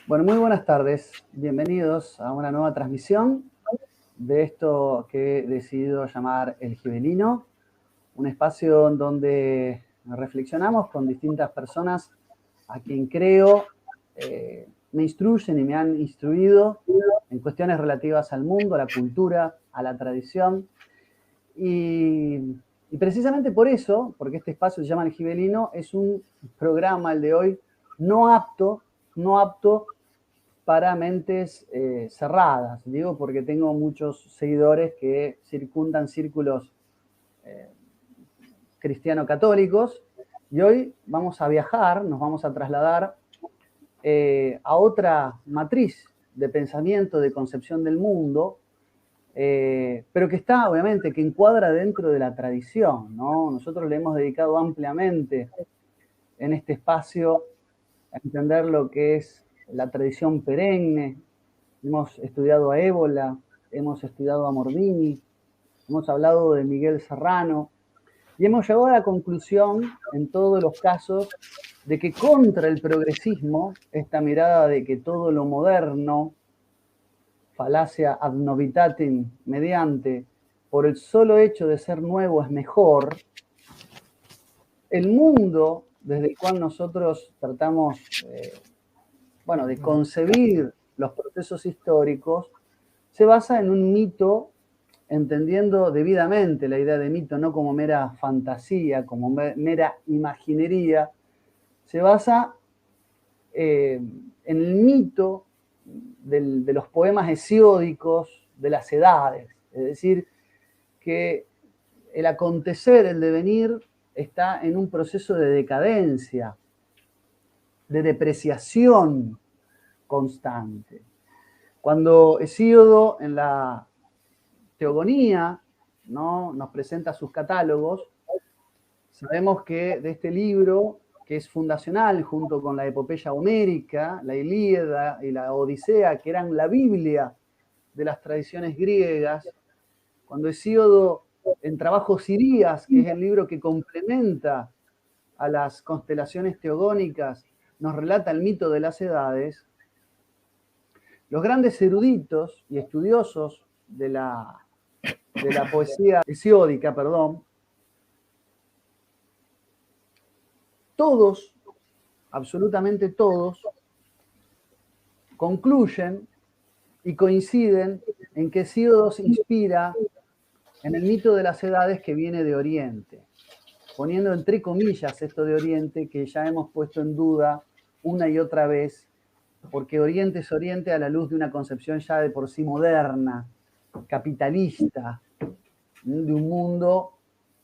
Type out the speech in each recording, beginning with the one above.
Bueno, muy buenas tardes. Bienvenidos a una nueva transmisión de esto que he decidido llamar El Gibelino, un espacio en donde reflexionamos con distintas personas a quien creo me instruyen y me han instruido en cuestiones relativas al mundo, a la cultura, a la tradición. Y precisamente por eso, porque este espacio se llama El Gibelino, es un programa, el de hoy, no apto para mentes cerradas. Digo porque tengo muchos seguidores que circundan círculos cristiano-católicos y hoy vamos a viajar, nos vamos a trasladar a otra matriz de pensamiento, de concepción del mundo, pero que está, obviamente, que encuadra dentro de la tradición, ¿no? Nosotros le hemos dedicado ampliamente en este espacio a entender lo que es la tradición perenne. Hemos estudiado a Ébola, hemos estudiado a Mordini, hemos hablado de Miguel Serrano y hemos llegado a la conclusión, en todos los casos, de que contra el progresismo, esta mirada de que todo lo moderno, falacia ad novitatem mediante, por el solo hecho de ser nuevo es mejor, el mundo desde el cual nosotros tratamos, de concebir los procesos históricos, se basa en un mito, entendiendo debidamente la idea de mito no como mera fantasía, como mera imaginería, se basa en el mito de los poemas hesiódicos de las edades, es decir, que el acontecer, el devenir, está en un proceso de decadencia, de depreciación constante. Cuando Hesíodo en la Teogonía, ¿no?, nos presenta sus catálogos, sabemos que de este libro, que es fundacional junto con la epopeya homérica, la Ilíada y la Odisea, que eran la Biblia de las tradiciones griegas, cuando Hesíodo en Trabajos Irías, que es el libro que complementa a las constelaciones teogónicas, nos relata el mito de las edades, los grandes eruditos y estudiosos de la poesía hesiódica, todos, absolutamente todos, concluyen y coinciden en que Hesíodo se inspira en el mito de las edades que viene de Oriente, poniendo entre comillas esto de Oriente que ya hemos puesto en duda una y otra vez, porque Oriente es Oriente a la luz de una concepción ya de por sí moderna, capitalista, de un mundo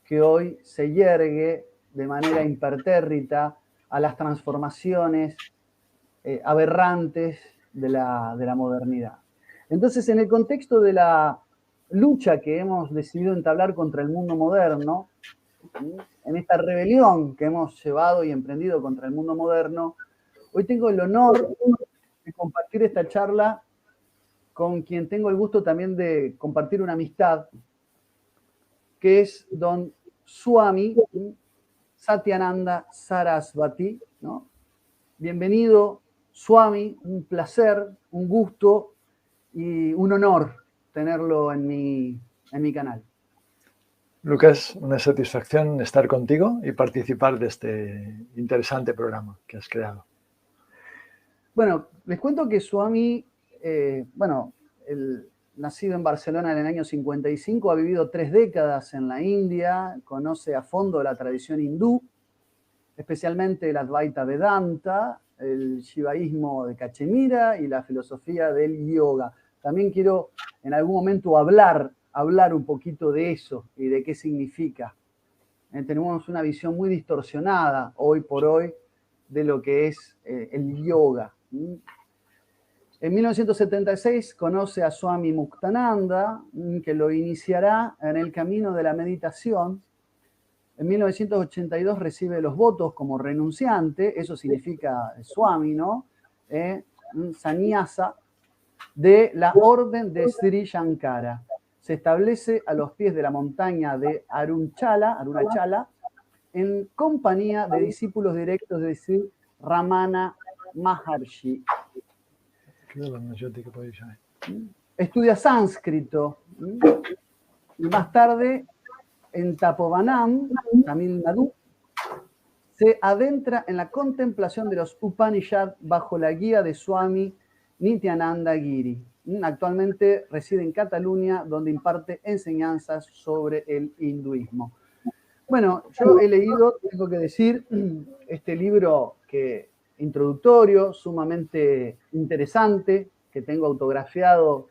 que hoy se yergue de manera impertérrita a las transformaciones aberrantes de la modernidad. Entonces, en el contexto de la lucha que hemos decidido entablar contra el mundo moderno, en esta rebelión que hemos llevado y emprendido contra el mundo moderno, hoy tengo el honor de compartir esta charla con quien tengo el gusto también de compartir una amistad, que es don Swami Satyananda Sarasvati, ¿no? Bienvenido, Swami, un placer, un gusto y un honor tenerlo en mi canal. Lucas, una satisfacción estar contigo y participar de este interesante programa que has creado. Bueno, les cuento que Swami, nacido en Barcelona en el año 55, ha vivido 3 décadas en la India, conoce a fondo la tradición hindú, especialmente el Advaita Vedanta, el shivaísmo de Cachemira y la filosofía del yoga. También quiero en algún momento hablar un poquito de eso y de qué significa. Tenemos una visión muy distorsionada hoy por hoy de lo que es el yoga. En 1976 conoce a Swami Muktananda, que lo iniciará en el camino de la meditación. En 1982 recibe los votos como renunciante, eso significa Swami, ¿no? Sannyasa, de la orden de Sri Shankara. Se establece a los pies de la montaña de Arunachala, en compañía de discípulos directos de Sri Ramana Maharshi. Estudia sánscrito y más tarde en Tapovanam, Tamil Nadu, se adentra en la contemplación de los Upanishad bajo la guía de Swami Nityananda Giri. Actualmente reside en Cataluña, donde imparte enseñanzas sobre el hinduismo. Bueno, yo he leído, tengo que decir, este libro introductorio, sumamente interesante, que tengo autografiado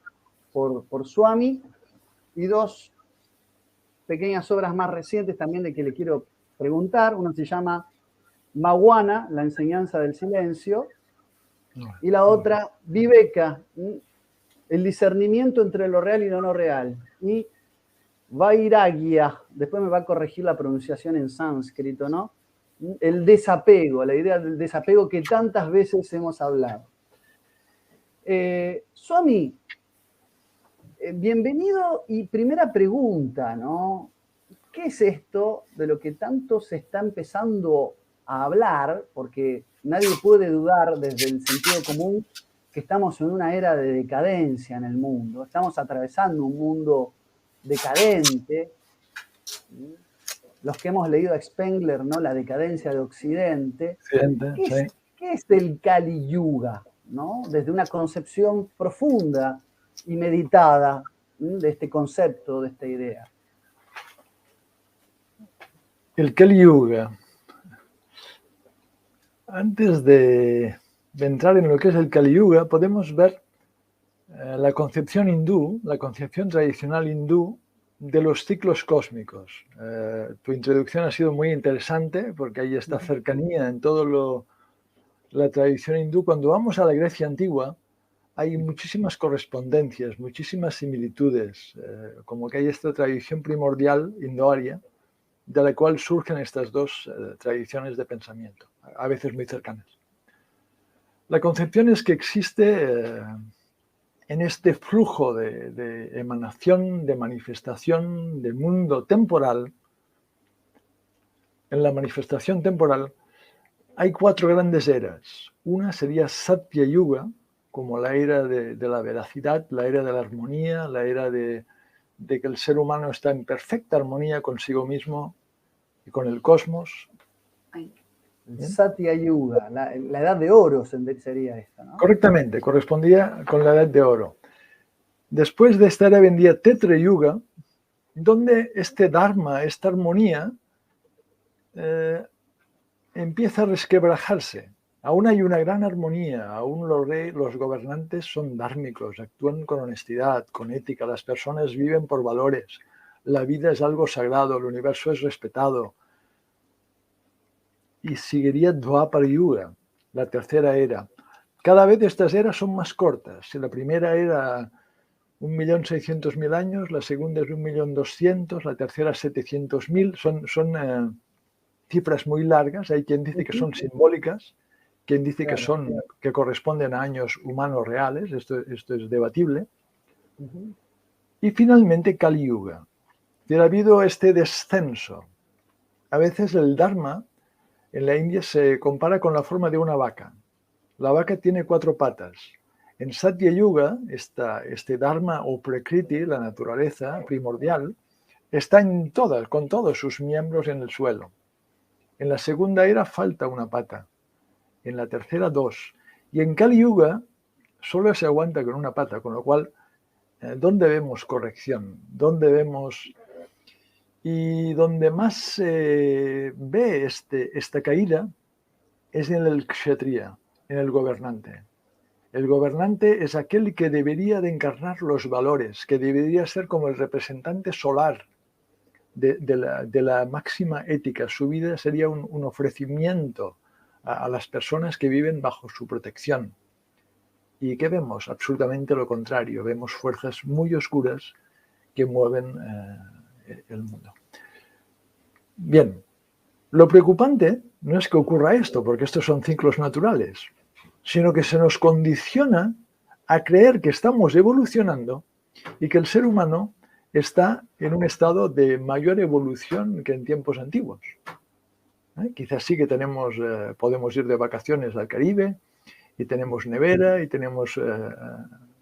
por Swami, y dos pequeñas obras más recientes también de que le quiero preguntar. Una se llama Mawana, la enseñanza del silencio, y la otra, Viveka, el discernimiento entre lo real y lo no real, y Vairagya, después me va a corregir la pronunciación en sánscrito, ¿no? El desapego, la idea del desapego que tantas veces hemos hablado. Swami, bienvenido y primera pregunta, ¿no? ¿Qué es esto de lo que tanto se está empezando a hablar? Porque nadie puede dudar desde el sentido común que estamos en una era de decadencia en el mundo. Estamos atravesando un mundo decadente. Los que hemos leído a Spengler, ¿no? La decadencia de Occidente. ¿Qué es el Kali Yuga? ¿No? Desde una concepción profunda y meditada de este concepto, de esta idea. El Kali Yuga. Antes de entrar en lo que es el Kali Yuga, podemos ver la concepción hindú, la concepción tradicional hindú de los ciclos cósmicos. Tu introducción ha sido muy interesante porque hay esta cercanía en todo la tradición hindú. Cuando vamos a la Grecia antigua, hay muchísimas correspondencias, muchísimas similitudes, como que hay esta tradición primordial indoaria, de la cual surgen estas dos tradiciones de pensamiento, a veces muy cercanas. La concepción es que existe en este flujo de emanación, de manifestación del mundo temporal, en la manifestación temporal hay 4 grandes eras. Una sería Satya Yuga, como la era de la veracidad, la era de la armonía, la era de que el ser humano está en perfecta armonía consigo mismo y con el cosmos. Satya Yuga, la edad de oro sería esta, ¿no? Correctamente, correspondía con la edad de oro. Después de esta era vendría Tetra Yuga, donde este Dharma, esta armonía, empieza a resquebrajarse. Aún hay una gran armonía, aún los gobernantes son dármicos, actúan con honestidad, con ética, las personas viven por valores, la vida es algo sagrado, el universo es respetado. Y seguiría Dwapara Yuga, la tercera era. Cada vez estas eras son más cortas. Si la primera era 1.600.000 años, la segunda es 1.200.000, la tercera 700.000, son cifras muy largas. Hay quien dice que son simbólicas, quien dice que corresponden a años humanos reales, esto es debatible. Y finalmente Kali Yuga. Ha habido este descenso. A veces el Dharma en la India se compara con la forma de una vaca. La vaca tiene 4 patas. En Satya Yuga, este Dharma o Prakriti, la naturaleza primordial, está con todos sus miembros en el suelo. En la segunda era falta una pata. En la tercera 2. Y en Kali Yuga solo se aguanta con una pata, con lo cual, ¿dónde vemos corrección? ¿Dónde vemos? Y donde más se ve esta caída es en el Kshatriya, en el gobernante. El gobernante es aquel que debería de encarnar los valores, que debería ser como el representante solar de la máxima ética. Su vida sería un ofrecimiento a las personas que viven bajo su protección. ¿Y qué vemos? Absolutamente lo contrario. Vemos fuerzas muy oscuras que mueven el mundo. Bien, lo preocupante no es que ocurra esto, porque estos son ciclos naturales, sino que se nos condiciona a creer que estamos evolucionando y que el ser humano está en un estado de mayor evolución que en tiempos antiguos. Quizás sí que podemos ir de vacaciones al Caribe y tenemos nevera y tenemos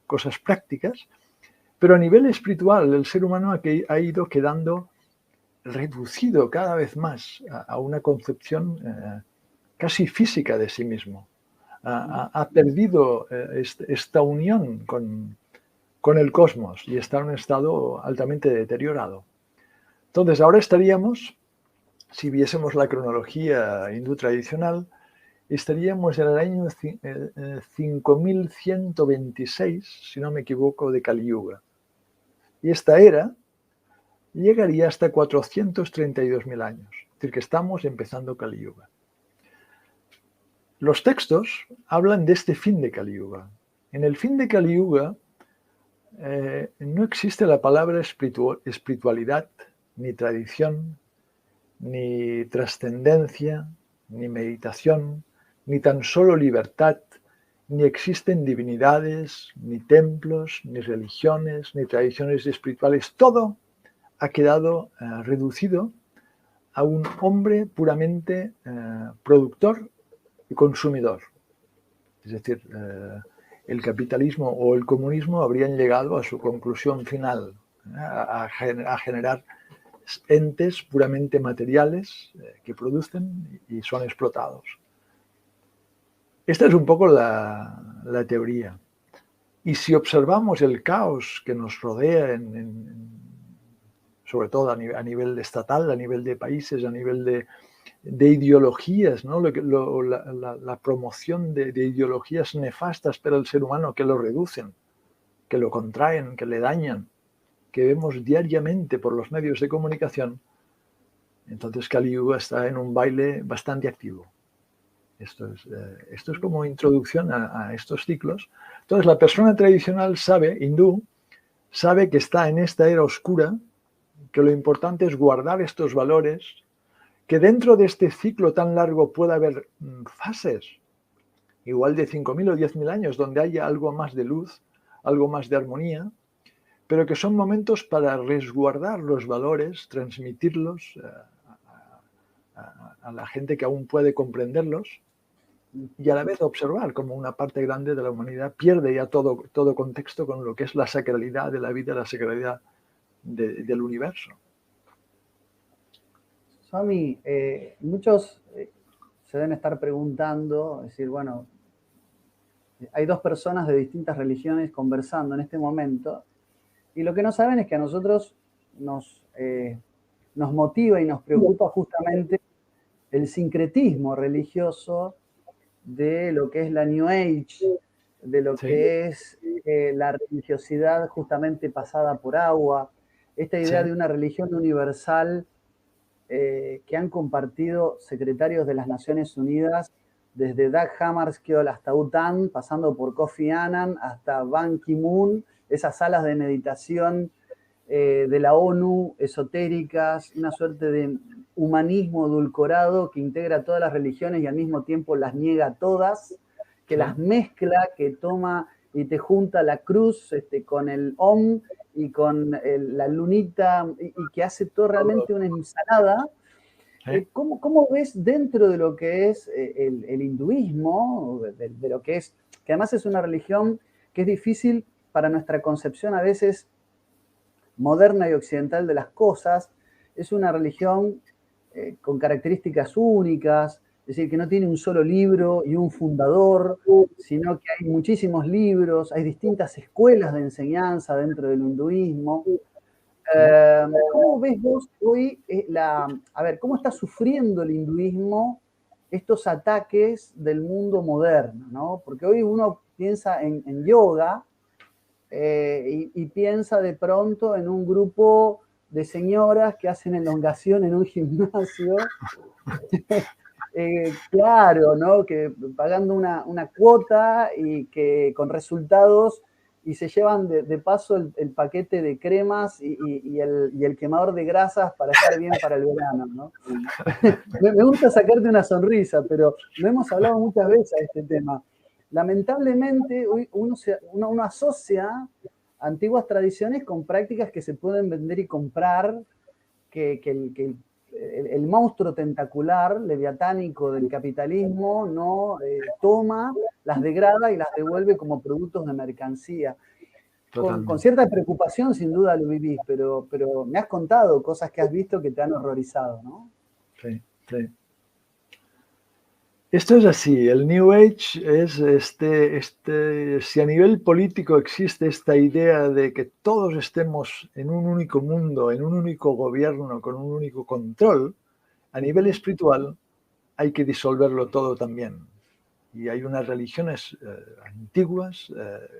cosas prácticas, pero a nivel espiritual el ser humano ha ido quedando reducido cada vez más a una concepción casi física de sí mismo. Ha perdido esta unión con el cosmos y está en un estado altamente deteriorado. Entonces, ahora estaríamos, si viésemos la cronología hindú tradicional, estaríamos en el año 5126, si no me equivoco, de Kali Yuga. Y esta era llegaría hasta 432.000 años. Es decir, que estamos empezando Kali Yuga. Los textos hablan de este fin de Kali Yuga. En el fin de Kali Yuga no existe la palabra espiritualidad, ni tradición, ni trascendencia, ni meditación, ni tan solo libertad, ni existen divinidades, ni templos, ni religiones, ni tradiciones espirituales. Todo ha quedado reducido a un hombre puramente productor y consumidor. Es decir, el capitalismo o el comunismo habrían llegado a su conclusión final, a generar entes puramente materiales que producen y son explotados. Esta es un poco la teoría. Y si observamos el caos que nos rodea, sobre todo a nivel estatal, a nivel de países, a nivel de ideologías, ¿no? La promoción de ideologías nefastas para el ser humano que lo reducen, que lo contraen, que le dañan, que vemos diariamente por los medios de comunicación, entonces Kali Yuga está en un baile bastante activo. Esto es como introducción a estos ciclos. Entonces la persona tradicional hindú, sabe que está en esta era oscura, que lo importante es guardar estos valores, que dentro de este ciclo tan largo puede haber fases, igual de 5.000 o 10.000 años, donde haya algo más de luz, algo más de armonía, pero que son momentos para resguardar los valores, transmitirlos a la gente que aún puede comprenderlos y a la vez observar cómo una parte grande de la humanidad pierde ya todo contexto con lo que es la sacralidad de la vida, la sacralidad del universo. Swami, muchos se deben estar preguntando, es decir, bueno, hay dos personas de distintas religiones conversando en este momento, y lo que no saben es que a nosotros nos motiva y nos preocupa justamente el sincretismo religioso de lo que es la New Age, de lo que es la religiosidad justamente pasada por agua, esta idea de una religión universal que han compartido secretarios de las Naciones Unidas, desde Dag Hammarskjöld hasta U Thant, pasando por Kofi Annan hasta Ban Ki-moon, esas salas de meditación de la ONU, esotéricas, una suerte de humanismo edulcorado que integra todas las religiones y al mismo tiempo las niega todas, que las mezcla, que toma y te junta la cruz con el Om y con la lunita y que hace todo realmente una ensalada. ¿Cómo ves dentro de lo que es el hinduismo, de lo que es, que además es una religión que es difícil para nuestra concepción a veces moderna y occidental de las cosas, es una religión con características únicas, es decir, que no tiene un solo libro y un fundador, sino que hay muchísimos libros, hay distintas escuelas de enseñanza dentro del hinduismo. ¿Cómo ves vos hoy cómo está sufriendo el hinduismo estos ataques del mundo moderno, ¿no? Porque hoy uno piensa en yoga y piensa de pronto en un grupo de señoras que hacen elongación en un gimnasio. Claro, ¿no? Que pagando una cuota y que con resultados y se llevan de paso el paquete de cremas y el quemador de grasas para estar bien para el verano, ¿no? Me gusta sacarte una sonrisa, pero lo hemos hablado muchas veces a este tema. Lamentablemente, hoy uno asocia antiguas tradiciones con prácticas que se pueden vender y comprar, que el monstruo tentacular, leviatánico del capitalismo, no toma, las degrada y las devuelve como productos de mercancía. Con cierta preocupación, sin duda lo vivís, pero me has contado cosas que has visto que te han horrorizado, ¿no? Sí, sí. Esto es así, el New Age es si a nivel político existe esta idea de que todos estemos en un único mundo, en un único gobierno, con un único control, a nivel espiritual hay que disolverlo todo también. Y hay unas religiones antiguas,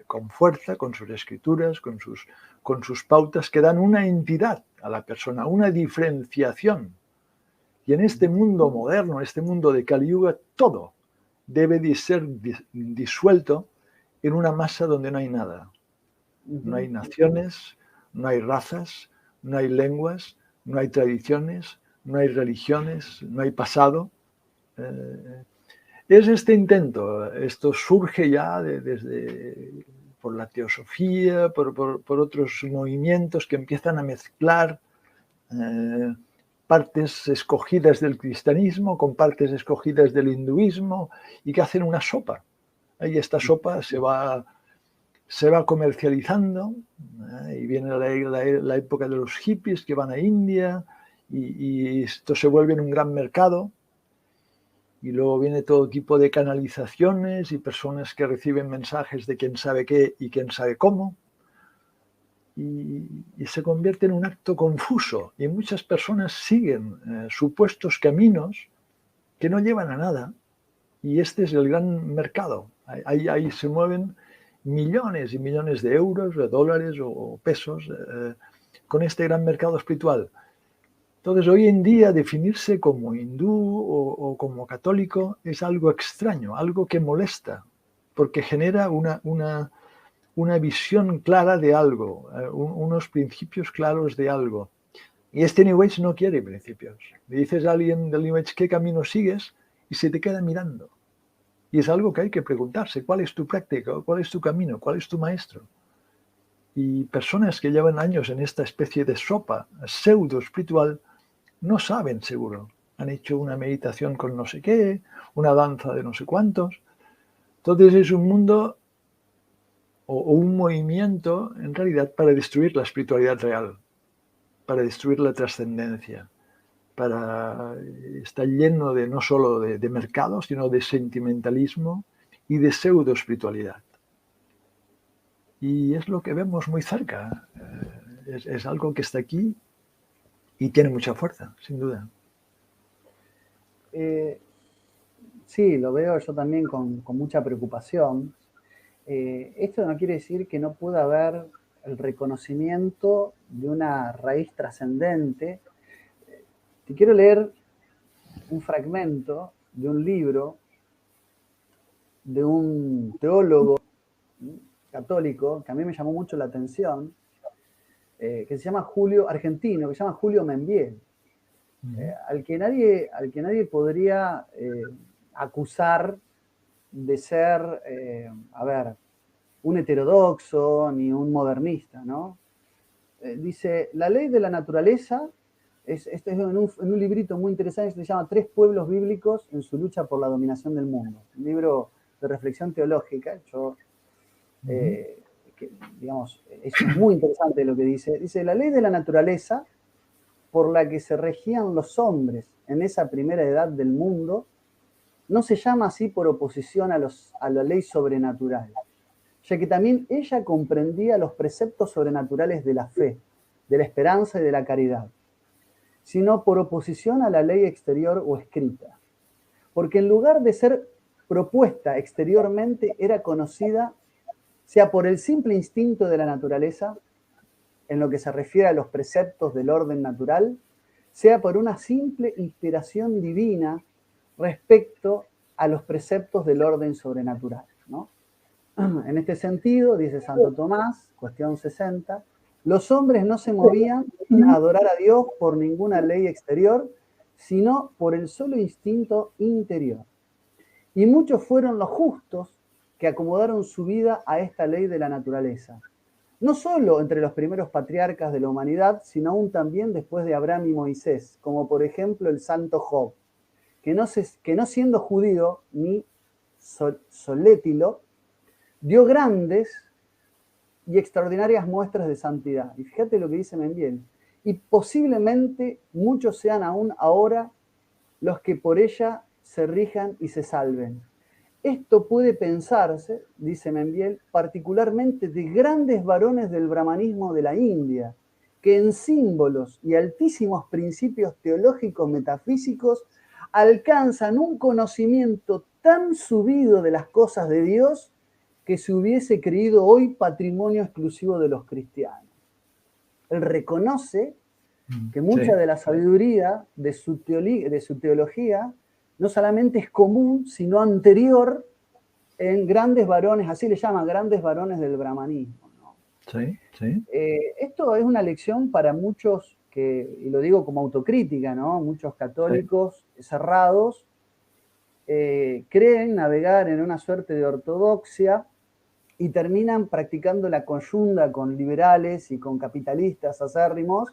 con fuerza, con sus escrituras, con sus pautas, que dan una entidad a la persona, una diferenciación. Y en este mundo moderno, en este mundo de Kali Yuga, todo debe de ser disuelto en una masa donde no hay nada. No hay naciones, no hay razas, no hay lenguas, no hay tradiciones, no hay religiones, no hay pasado. Es este intento, esto surge ya por la teosofía, por otros movimientos que empiezan a mezclar partes escogidas del cristianismo con partes escogidas del hinduismo y que hacen una sopa. Y esta sopa se va comercializando, y viene la época de los hippies que van a India y esto se vuelve en un gran mercado. Y luego viene todo tipo de canalizaciones y personas que reciben mensajes de quién sabe qué y quién sabe cómo. Y se convierte en un acto confuso. Y muchas personas siguen supuestos caminos que no llevan a nada. Y este es el gran mercado. Ahí se mueven millones y millones de euros, de dólares o pesos con este gran mercado espiritual. Entonces, hoy en día definirse como hindú o como católico es algo extraño, algo que molesta, porque genera una visión clara de algo, unos principios claros de algo. Y este New Age no quiere principios. Le dices a alguien del New Age qué camino sigues y se te queda mirando. Y es algo que hay que preguntarse, ¿cuál es tu práctica? ¿Cuál es tu camino? ¿Cuál es tu maestro? Y personas que llevan años en esta especie de sopa pseudo espiritual no saben seguro. Han hecho una meditación con no sé qué, una danza de no sé cuántos. Entonces es un mundo o un movimiento en realidad para destruir la espiritualidad real, para destruir la trascendencia, está lleno de no solo de mercados, sino de sentimentalismo y de pseudo espiritualidad. Y es lo que vemos muy cerca. Es algo que está aquí y tiene mucha fuerza, sin duda. Sí, lo veo yo también con mucha preocupación. Esto no quiere decir que no pueda haber el reconocimiento de una raíz trascendente. Te quiero leer un fragmento de un libro de un teólogo católico que a mí me llamó mucho la atención, que se llama argentino, que se llama Julio Membiel, al que nadie podría acusar de ser, un heterodoxo ni un modernista, ¿no? Dice, la ley de la naturaleza, esto es en un librito muy interesante que se llama Tres pueblos bíblicos en su lucha por la dominación del mundo. Un libro de reflexión teológica. Digamos, es muy interesante lo que dice. Dice, la ley de la naturaleza por la que se regían los hombres en esa primera edad del mundo no se llama así por oposición a la ley sobrenatural, ya que también ella comprendía los preceptos sobrenaturales de la fe, de la esperanza y de la caridad, sino por oposición a la ley exterior o escrita, porque en lugar de ser propuesta exteriormente era conocida, sea por el simple instinto de la naturaleza, en lo que se refiere a los preceptos del orden natural, sea por una simple inspiración divina respecto a los preceptos del orden sobrenatural, ¿no? En este sentido, dice Santo Tomás, cuestión 60, los hombres no se movían a adorar a Dios por ninguna ley exterior, sino por el solo instinto interior. Y muchos fueron los justos que acomodaron su vida a esta ley de la naturaleza, no solo entre los primeros patriarcas de la humanidad, sino aún también después de Abraham y Moisés, como por ejemplo el santo Job, que no siendo judío ni solétilo, dio grandes y extraordinarias muestras de santidad. Y fíjate lo que dice Membiel. Y posiblemente muchos sean aún ahora los que por ella se rijan y se salven. Esto puede pensarse, dice Membiel, particularmente de grandes varones del brahmanismo de la India, que en símbolos y altísimos principios teológicos metafísicos alcanzan un conocimiento tan subido de las cosas de Dios que se hubiese creído hoy patrimonio exclusivo de los cristianos. Él reconoce que mucha de la sabiduría de su teología no solamente es común, sino anterior en grandes varones, así le llaman, grandes varones del brahmanismo, ¿no? Sí, sí. Esto es una lección para muchos, y lo digo como autocrítica, ¿no? Muchos católicos cerrados creen navegar en una suerte de ortodoxia y terminan practicando la coyunda con liberales y con capitalistas acérrimos,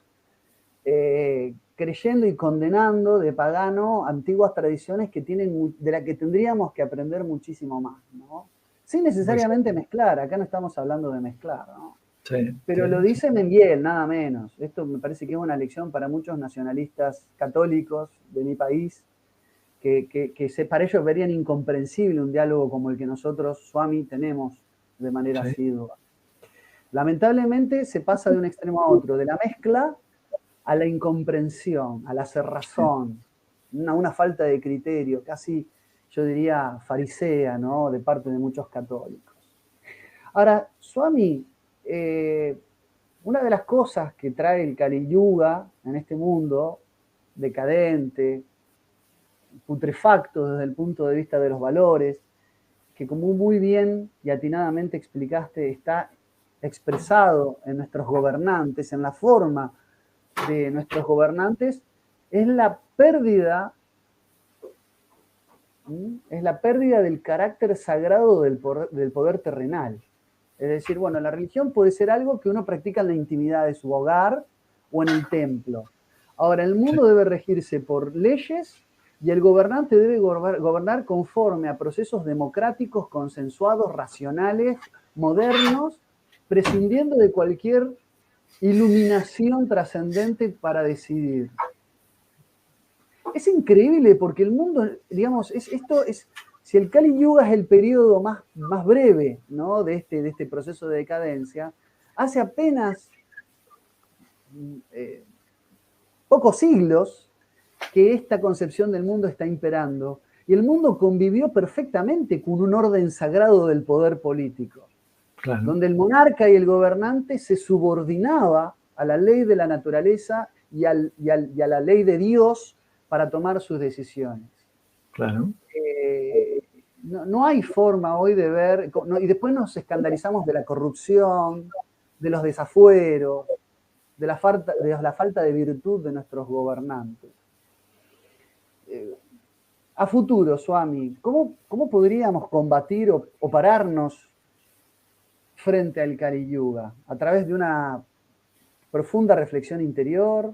creyendo y condenando de pagano antiguas tradiciones de las que tendríamos que aprender muchísimo más, ¿no? Sin necesariamente mezclar, acá no estamos hablando de mezclar, ¿no? Sí, Pero sí, lo dice Membiel, nada menos. Esto me parece que es una lección para muchos nacionalistas católicos de mi país, que para ellos verían incomprensible un diálogo como el que nosotros, Swami, tenemos de manera asidua. Lamentablemente se pasa de un extremo a otro, de la mezcla a la incomprensión, a la cerrazón, una falta de criterio, casi yo diría farisea, ¿no? De parte de muchos católicos. Ahora, Swami, una de las cosas que trae el Kali Yuga en este mundo decadente, putrefacto desde el punto de vista de los valores, que como muy bien y atinadamente explicaste, está expresado en nuestros gobernantes, en la forma de nuestros gobernantes, es la pérdida del carácter sagrado del poder terrenal. Es decir, bueno, la religión puede ser algo que uno practica en la intimidad de su hogar o en el templo. Ahora, el mundo debe regirse por leyes y el gobernante debe gobernar conforme a procesos democráticos, consensuados, racionales, modernos, prescindiendo de cualquier iluminación trascendente para decidir. Es increíble porque el mundo, digamos, si el Kali Yuga es el periodo más breve, ¿no? de este proceso de decadencia, hace apenas pocos siglos que esta concepción del mundo está imperando y el mundo convivió perfectamente con un orden sagrado del poder político, donde el monarca y el gobernante se subordinaba a la ley de la naturaleza y a la ley de Dios para tomar sus decisiones. Claro. No hay forma hoy de ver, y después nos escandalizamos de la corrupción, de los desafueros, de la falta de virtud de nuestros gobernantes. A futuro, Swami, ¿cómo podríamos combatir o pararnos frente al Kali Yuga? ¿A través de una profunda reflexión interior,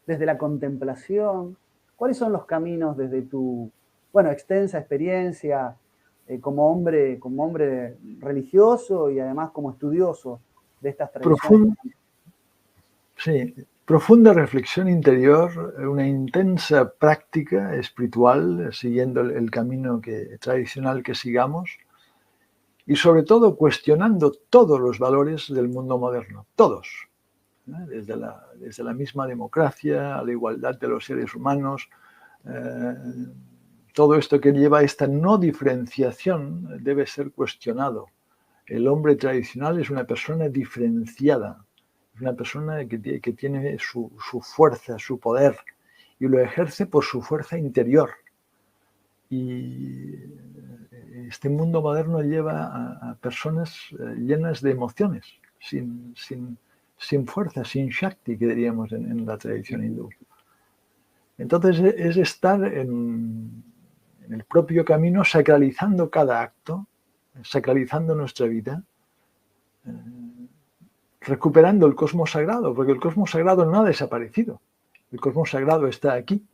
desde la contemplación? ¿Cuáles son los caminos desde tu, extensa experiencia como hombre religioso y además como estudioso de estas tradiciones? Profunda reflexión interior, una intensa práctica espiritual, siguiendo el camino tradicional que sigamos, y sobre todo cuestionando todos los valores del mundo moderno, todos, desde la misma democracia, a la igualdad de los seres humanos, todo esto que lleva a esta no diferenciación debe ser cuestionado. El hombre tradicional es una persona diferenciada, es una persona que tiene su fuerza, su poder, y lo ejerce por su fuerza interior. Y este mundo moderno lleva a personas llenas de emociones, sin fuerza, sin shakti, que diríamos en la tradición hindú. Entonces es estar en el propio camino, sacralizando cada acto, sacralizando nuestra vida, recuperando el cosmos sagrado, porque el cosmos sagrado no ha desaparecido. El cosmos sagrado está aquí,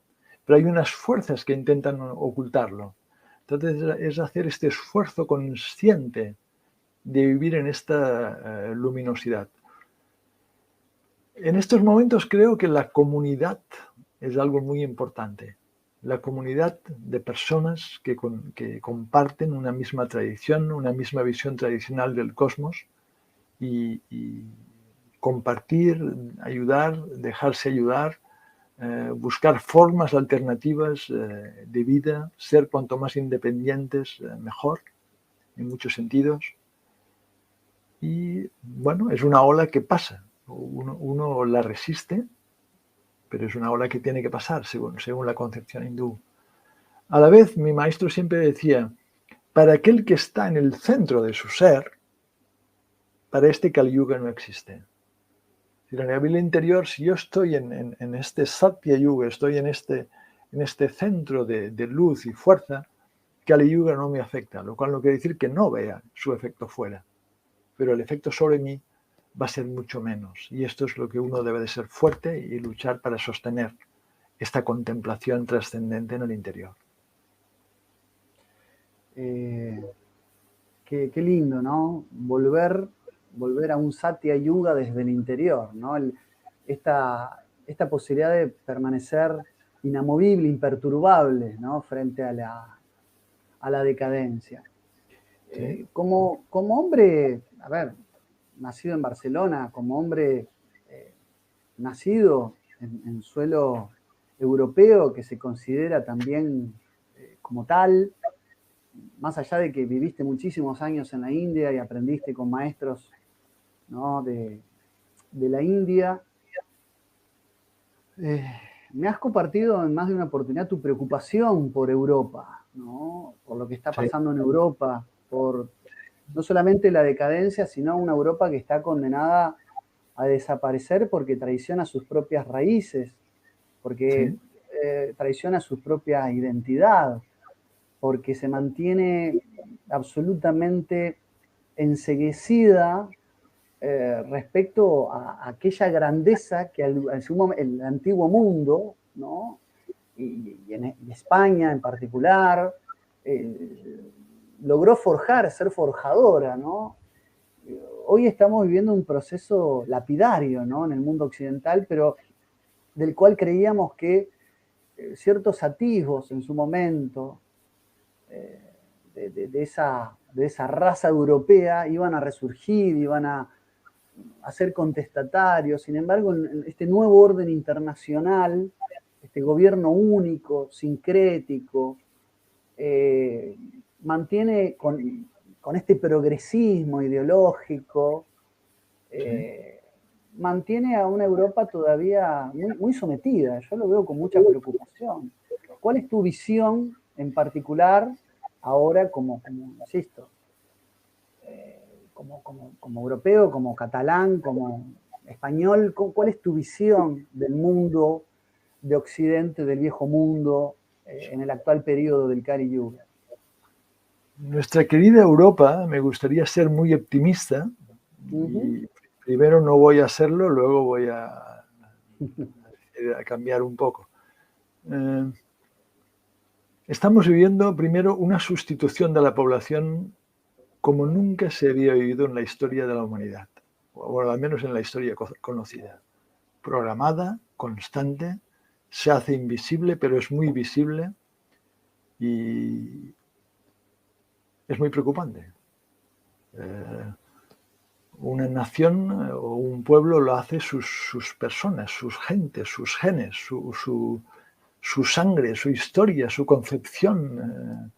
pero hay unas fuerzas que intentan ocultarlo. Entonces es hacer este esfuerzo consciente de vivir en esta luminosidad. En estos momentos creo que la comunidad es algo muy importante. La comunidad de personas que comparten una misma tradición, una misma visión tradicional del cosmos y compartir, ayudar, dejarse ayudar, buscar formas alternativas de vida, ser cuanto más independientes mejor, en muchos sentidos. Y bueno, es una ola que pasa. Uno la resiste, pero es una ola que tiene que pasar, según la concepción hindú. A la vez, mi maestro siempre decía, para aquel que está en el centro de su ser, para este Kali Yuga no existe. En el nivel interior, si yo estoy en este Satya Yuga, estoy en este centro de luz y fuerza, Kali Yuga no me afecta, lo cual no quiere decir que no vea su efecto fuera, pero el efecto sobre mí va a ser mucho menos. Y esto es lo que uno debe de ser fuerte y luchar para sostener esta contemplación trascendente en el interior. Qué lindo, ¿no? Volver a un Satya Yuga desde el interior, ¿no? Esta posibilidad de permanecer inamovible, imperturbable, ¿no? Frente a la decadencia. ¿Sí? Como hombre, a ver, nacido en Barcelona, como hombre nacido en suelo europeo, que se considera también como tal, más allá de que viviste muchísimos años en la India y aprendiste con maestros, ¿no? de la India, me has compartido en más de una oportunidad tu preocupación por Europa, ¿no? Por lo que está pasando en Europa, por no solamente la decadencia, sino una Europa que está condenada a desaparecer porque traiciona sus propias raíces, porque traiciona su propia identidad, porque se mantiene absolutamente enceguecida respecto a aquella grandeza que el antiguo mundo, ¿no? y en España en particular, logró forjar, ser forjadora, ¿no? Hoy estamos viviendo un proceso lapidario, ¿no? En el mundo occidental, pero del cual creíamos que ciertos atisbos en su momento de esa raza europea iban a resurgir, iban a ser contestatarios. Sin embargo, en este nuevo orden internacional, este gobierno único, sincrético, mantiene con este progresismo ideológico, mantiene a una Europa todavía muy, muy sometida. Yo lo veo con mucha preocupación. ¿Cuál es tu visión en particular ahora como insisto, como europeo, como catalán, como español? ¿Cuál es tu visión del mundo de Occidente, del viejo mundo, en el actual periodo del Kali Yuga? Nuestra querida Europa, me gustaría ser muy optimista, y primero no voy a hacerlo, luego voy a cambiar un poco. Estamos viviendo primero una sustitución de la población como nunca se había vivido en la historia de la humanidad, o al menos en la historia conocida. Programada, constante, se hace invisible, pero es muy visible y es muy preocupante. Una nación o un pueblo lo hace sus personas, sus gentes, sus genes, su sangre, su historia, su concepción.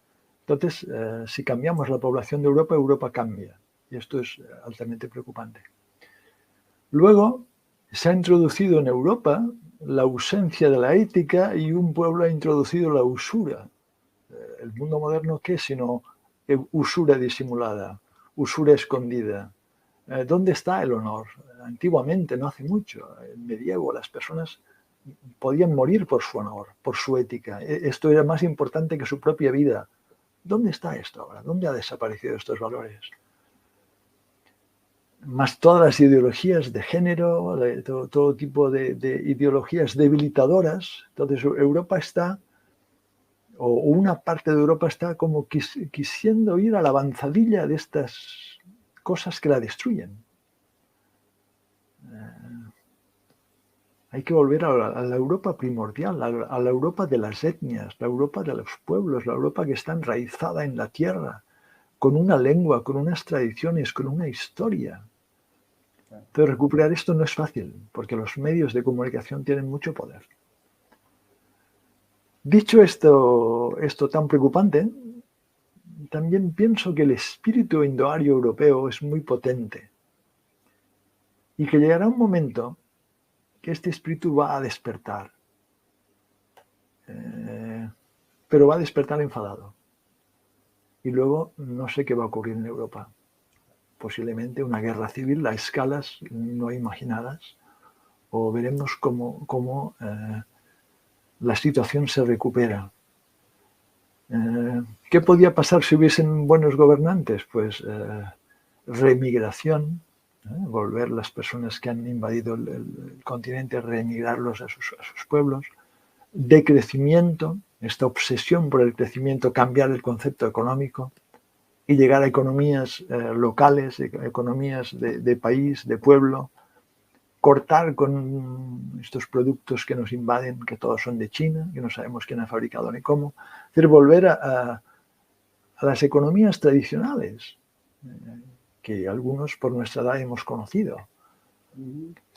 Entonces, si cambiamos la población de Europa, Europa cambia. Y esto es altamente preocupante. Luego, se ha introducido en Europa la ausencia de la ética y un pueblo ha introducido la usura. El mundo moderno, ¿qué es sino usura disimulada, usura escondida? ¿Dónde está el honor? Antiguamente, no hace mucho, en medievo, las personas podían morir por su honor, por su ética. Esto era más importante que su propia vida. ¿Dónde está esto ahora? ¿Dónde han desaparecido estos valores? más todas las ideologías de género, todo tipo de ideologías debilitadoras. Entonces Europa está, o una parte de Europa está como quisiendo ir a la avanzadilla de estas cosas que la destruyen. Hay que volver a la Europa primordial, a la Europa de las etnias, la Europa de los pueblos, la Europa que está enraizada en la tierra, con una lengua, con unas tradiciones, con una historia. Pero recuperar esto no es fácil, porque los medios de comunicación tienen mucho poder. Dicho esto tan preocupante, también pienso que el espíritu indoario europeo es muy potente y que llegará un momento que este espíritu va a despertar, pero va a despertar enfadado. Y luego no sé qué va a ocurrir en Europa. Posiblemente una guerra civil a escalas no imaginadas, o veremos cómo la situación se recupera. ¿Qué podía pasar si hubiesen buenos gobernantes? Pues reemigración, volver las personas que han invadido el continente, reemigrarlos a sus pueblos, decrecimiento, esta obsesión por el crecimiento, cambiar el concepto económico y llegar a economías locales, economías de país, de pueblo, cortar con estos productos que nos invaden, que todos son de China, que no sabemos quién ha fabricado ni cómo. Es decir, volver a las economías tradicionales, que algunos por nuestra edad hemos conocido.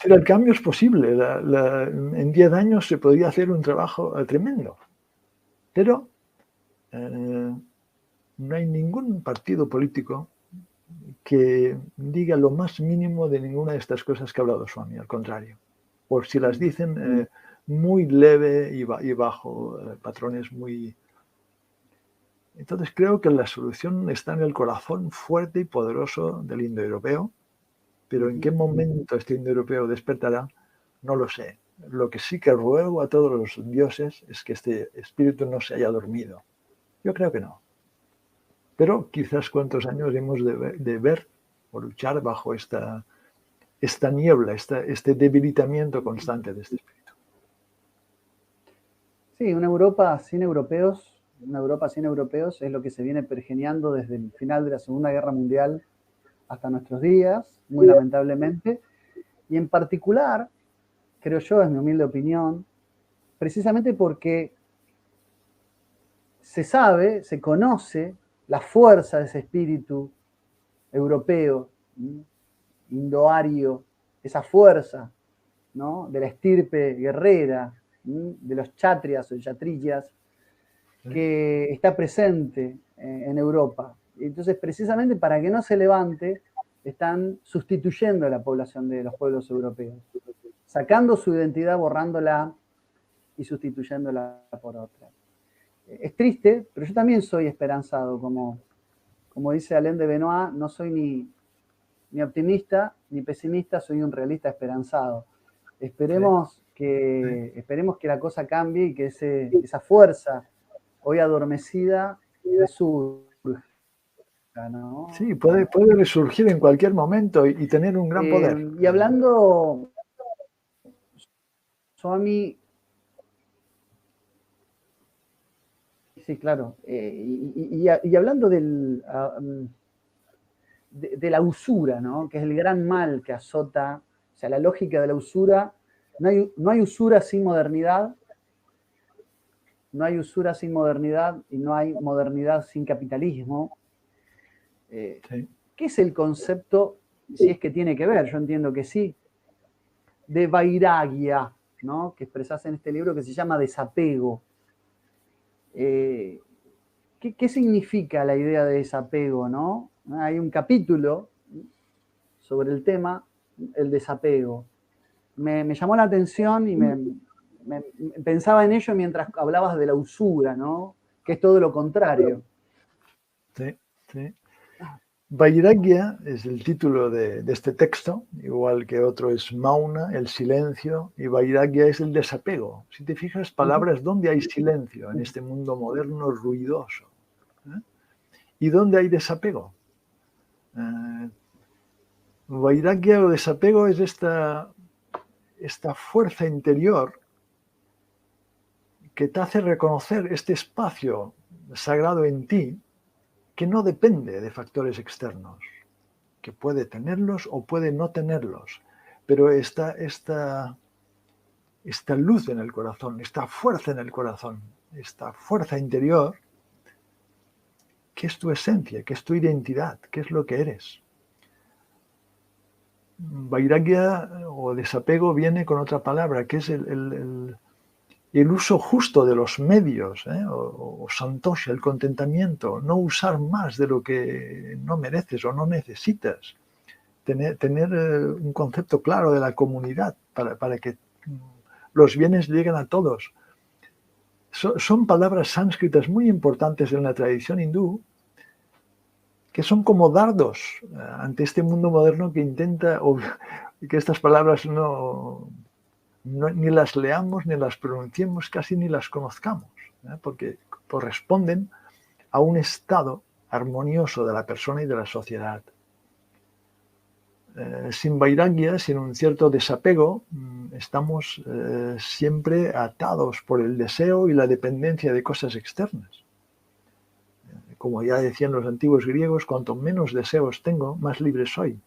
Pero el cambio es posible. En 10 años se podría hacer un trabajo tremendo. Pero no hay ningún partido político que diga lo más mínimo de ninguna de estas cosas que ha hablado Swami, al contrario. Por si las dicen muy leve y bajo patrones muy... Entonces creo que la solución está en el corazón fuerte y poderoso del indoeuropeo, pero en qué momento este indoeuropeo despertará, no lo sé. Lo que sí que ruego a todos los dioses es que este espíritu no se haya dormido. Yo creo que no. Pero quizás cuántos años hemos de ver o luchar bajo esta niebla, este debilitamiento constante de este espíritu. Sí, una Europa sin europeos es lo que se viene pergeñando desde el final de la Segunda Guerra Mundial hasta nuestros días, muy lamentablemente, y en particular, creo yo, es mi humilde opinión, precisamente porque se sabe, se conoce la fuerza de ese espíritu europeo, indoario, esa fuerza, ¿no?, de la estirpe guerrera, de los chatrias o chatrillas, que está presente en Europa. Entonces, precisamente para que no se levante, están sustituyendo a la población de los pueblos europeos, sacando su identidad, borrándola y sustituyéndola por otra. Es triste, pero yo también soy esperanzado, como dice Alain de Benoit, no soy ni optimista ni pesimista, soy un realista esperanzado. Esperemos que la cosa cambie y que esa fuerza hoy adormecida resurja, ¿no? Sí, puede resurgir en cualquier momento y tener un gran poder. Y hablando, Swami, sí, claro, y hablando de la usura, ¿no?, que es el gran mal que azota, o sea, la lógica de la usura, no hay usura sin modernidad, no hay usura sin modernidad y no hay modernidad sin capitalismo. ¿Qué es el concepto, si es que tiene que ver, yo entiendo que sí, de vairagya, ¿no?, que expresas en este libro que se llama desapego? ¿Qué significa la idea de desapego, no? Hay un capítulo sobre el tema, el desapego. Me llamó la atención y pensaba en ello mientras hablabas de la usura, ¿no?, que es todo lo contrario. Sí, sí. Vairagya es el título de este texto, igual que otro es Mauna, el silencio, y Vairagya es el desapego. Si te fijas, palabras donde hay silencio en este mundo moderno ruidoso, ¿y dónde hay desapego? Vairagya o desapego es esta fuerza interior que te hace reconocer este espacio sagrado en ti que no depende de factores externos, que puede tenerlos o puede no tenerlos, pero esta luz en el corazón, esta fuerza en el corazón, esta fuerza interior, que es tu esencia, que es tu identidad, que es lo que eres. Vairagya o desapego viene con otra palabra, que es el uso justo de los medios, o santosha, el contentamiento, no usar más de lo que no mereces o no necesitas, tener un concepto claro de la comunidad para que los bienes lleguen a todos. Son palabras sánscritas muy importantes en la tradición hindú, que son como dardos ante este mundo moderno que intenta que estas palabras ni las leamos, ni las pronunciemos, casi ni las conozcamos, porque corresponden a un estado armonioso de la persona y de la sociedad. Sin vairagya, sin un cierto desapego, estamos siempre atados por el deseo y la dependencia de cosas externas. Como ya decían los antiguos griegos, cuanto menos deseos tengo, más libre soy.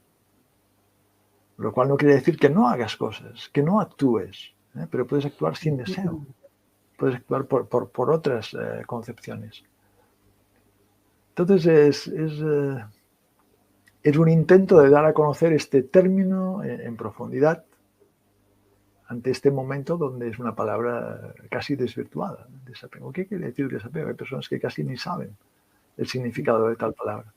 Lo cual no quiere decir que no hagas cosas, que no actúes, pero puedes actuar sin deseo, puedes actuar por otras concepciones. Entonces es un intento de dar a conocer este término en profundidad ante este momento donde es una palabra casi desvirtuada, desapego. ¿Qué quiere decir desapego? Hay personas que casi ni saben el significado de tal palabra.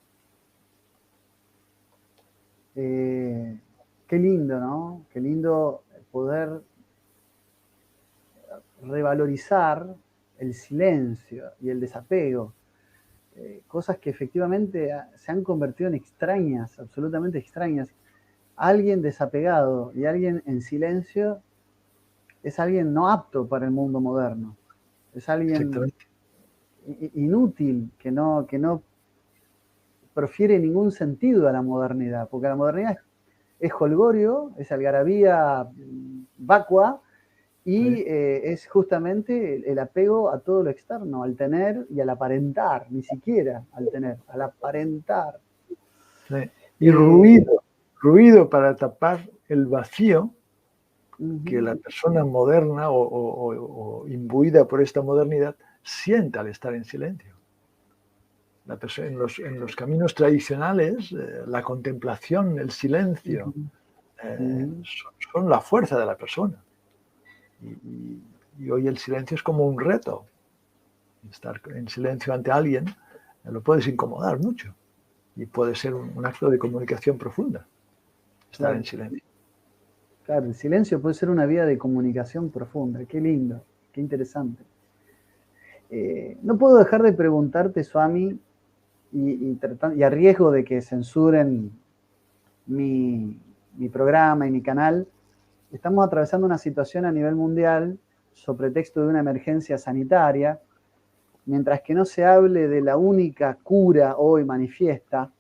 Qué lindo, ¿no? Qué lindo poder revalorizar el silencio y el desapego. Cosas que efectivamente se han convertido en extrañas, absolutamente extrañas. Alguien desapegado y alguien en silencio es alguien no apto para el mundo moderno. Es alguien inútil, que no profiere ningún sentido a la modernidad, porque la modernidad es jolgorio, es algarabía vacua, y es justamente el apego a todo lo externo, al tener y al aparentar, ni siquiera al tener, al aparentar. Sí. Y ruido para tapar el vacío que la persona moderna o imbuida por esta modernidad siente al estar en silencio. En los caminos tradicionales, la contemplación, el silencio, son la fuerza de la persona. Y hoy el silencio es como un reto. Estar en silencio ante alguien lo puedes incomodar mucho y puede ser un acto de comunicación profunda, estar en silencio. Claro, el silencio puede ser una vía de comunicación profunda. Qué lindo, qué interesante. No puedo dejar de preguntarte, Swami, y a riesgo de que censuren mi programa y mi canal, estamos atravesando una situación a nivel mundial sobre pretexto de una emergencia sanitaria, mientras que no se hable de la única cura hoy manifiesta,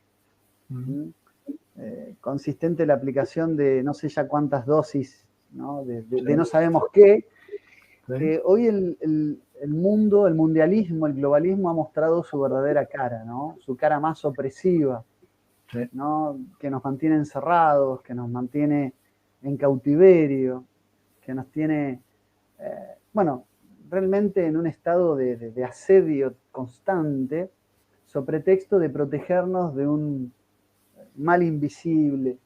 consistente en la aplicación de no sé ya cuántas dosis, ¿no? De no sabemos qué, hoy el mundo, el mundialismo, el globalismo ha mostrado su verdadera cara, ¿no? Su cara más opresiva, ¿no? Que nos mantiene encerrados, que nos mantiene en cautiverio, que nos tiene, bueno, realmente en un estado de asedio constante, sobre pretexto de protegernos de un mal invisible,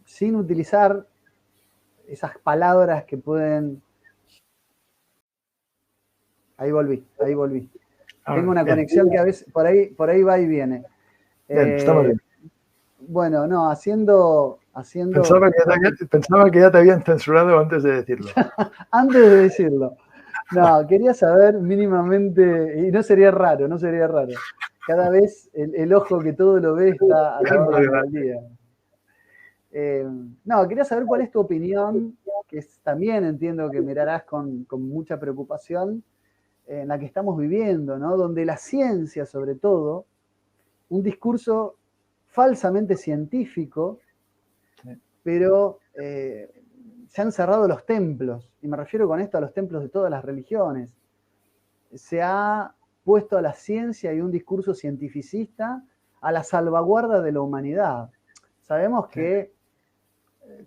sin utilizar esas palabras que pueden... Ahí volví. Tengo una conexión que a veces por ahí va y viene. Bien, estamos bien. Bueno, no, haciendo... Pensaba que ya te habían censurado antes de decirlo. Antes de decirlo. No, quería saber mínimamente, y no sería raro. Cada vez el ojo que todo lo ve está a la orden del día. No, quería saber cuál es tu opinión, que también entiendo que mirarás con mucha preocupación, en la que estamos viviendo, ¿no? Donde la ciencia, sobre todo, un discurso falsamente científico, pero se han cerrado los templos, y me refiero con esto a los templos de todas las religiones. Se ha puesto a la ciencia y un discurso cientificista a la salvaguarda de la humanidad. Sabemos que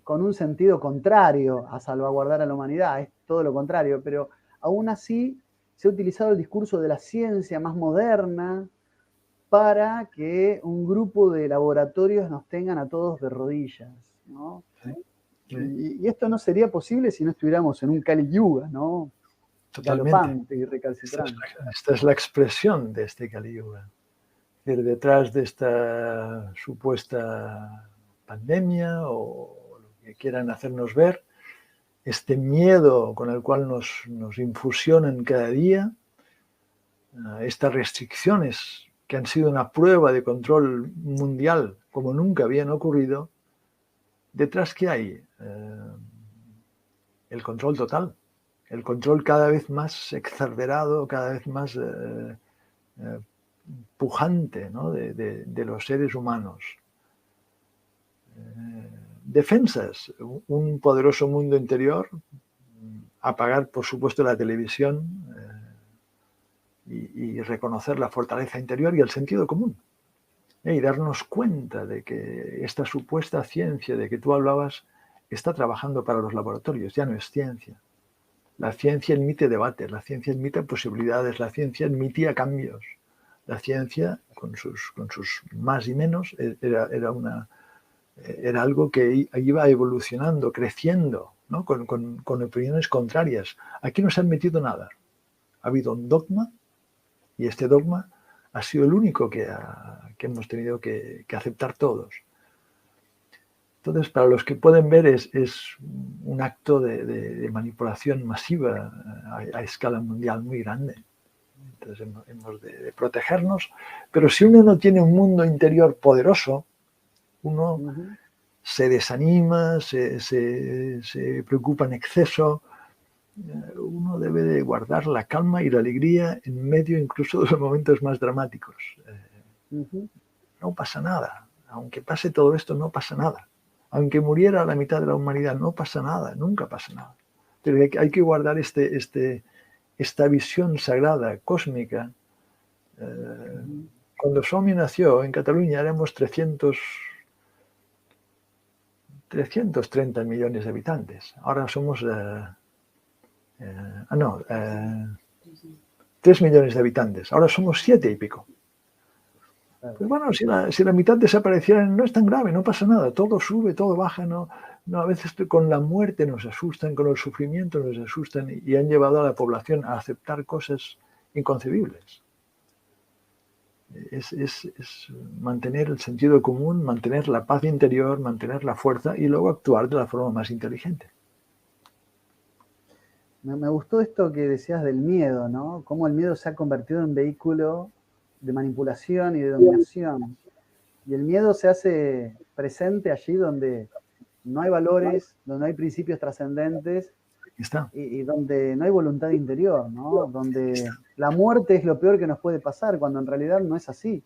con un sentido contrario a salvaguardar a la humanidad, es todo lo contrario, pero aún así se ha utilizado el discurso de la ciencia más moderna para que un grupo de laboratorios nos tengan a todos de rodillas, ¿no? Y esto no sería posible si no estuviéramos en un Kali Yuga, ¿no? Totalmente. Galopante y recalcitrante. Esta es la expresión de este Kali Yuga. Es decir, detrás de esta supuesta pandemia o lo que quieran hacernos ver, este miedo con el cual nos infusionan cada día, estas restricciones que han sido una prueba de control mundial como nunca habían ocurrido, detrás ¿qué hay? El control total, el control cada vez más exacerbado, cada vez más pujante, ¿no? de los seres humanos. Defensas, un poderoso mundo interior, apagar por supuesto la televisión y reconocer la fortaleza interior y el sentido común. Y darnos cuenta de que esta supuesta ciencia de que tú hablabas está trabajando para los laboratorios, ya no es ciencia. La ciencia admite debates, la ciencia admite posibilidades, la ciencia admitía cambios. La ciencia, con sus más y menos, era algo que iba evolucionando, creciendo, ¿no? con opiniones contrarias. Aquí no se ha admitido nada. Ha habido un dogma y este dogma ha sido el único que hemos tenido que aceptar todos. Entonces, para los que pueden ver, es un acto de manipulación masiva a escala mundial muy grande. Entonces, hemos de protegernos. Pero si uno no tiene un mundo interior poderoso, uno se desanima, se preocupa en exceso. Uno debe de guardar la calma y la alegría en medio incluso de los momentos más dramáticos. No pasa nada. Aunque pase todo esto, no pasa nada. Aunque muriera la mitad de la humanidad, no pasa nada, nunca pasa nada. Pero hay que guardar esta visión sagrada, cósmica. Cuando Swami nació en Cataluña éramos 330 millones de habitantes. Ahora somos 3 millones de habitantes. Ahora somos 7 y pico. Pues bueno, si la mitad desapareciera no es tan grave, no pasa nada. Todo sube, todo baja. No, a veces con la muerte nos asustan, con el sufrimiento nos asustan y han llevado a la población a aceptar cosas inconcebibles. Es mantener el sentido común, mantener la paz interior, mantener la fuerza y luego actuar de la forma más inteligente. Me gustó esto que decías del miedo, ¿no? Cómo el miedo se ha convertido en vehículo de manipulación y de dominación. Y el miedo se hace presente allí donde no hay valores, donde no hay principios trascendentes y donde no hay voluntad interior, ¿no? Donde la muerte es lo peor que nos puede pasar, cuando en realidad no es así.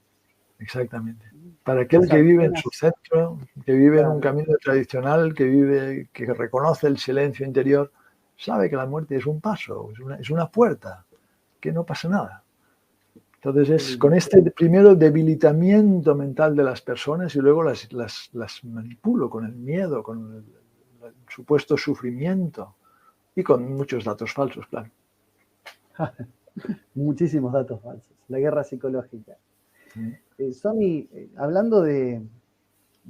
Exactamente. Para aquel que vive en su centro, que vive en un camino tradicional, que reconoce el silencio interior, sabe que la muerte es un paso, es una puerta, que no pasa nada. Entonces es con este primero debilitamiento mental de las personas y luego las manipulo con el miedo, con el supuesto sufrimiento y con muchos datos falsos, claro. Muchísimos datos falsos. La guerra psicológica. Swami, hablando de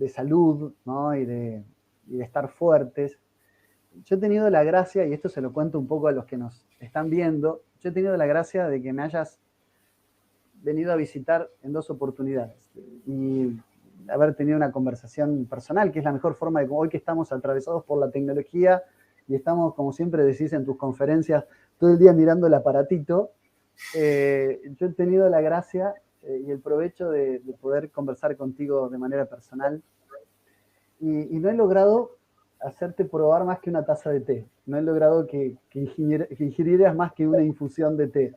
salud, ¿no? y de estar fuertes, yo he tenido la gracia, y esto se lo cuento un poco a los que nos están viendo, yo he tenido la gracia de que me hayas venido a visitar en 2 oportunidades y haber tenido una conversación personal, que es la mejor forma de hoy que estamos atravesados por la tecnología y estamos, como siempre decís en tus conferencias, todo el día mirando el aparatito. Yo he tenido la gracia y el provecho de poder conversar contigo de manera personal y no he logrado hacerte probar más que una taza de té, no he logrado que ingirieras más que una infusión de té.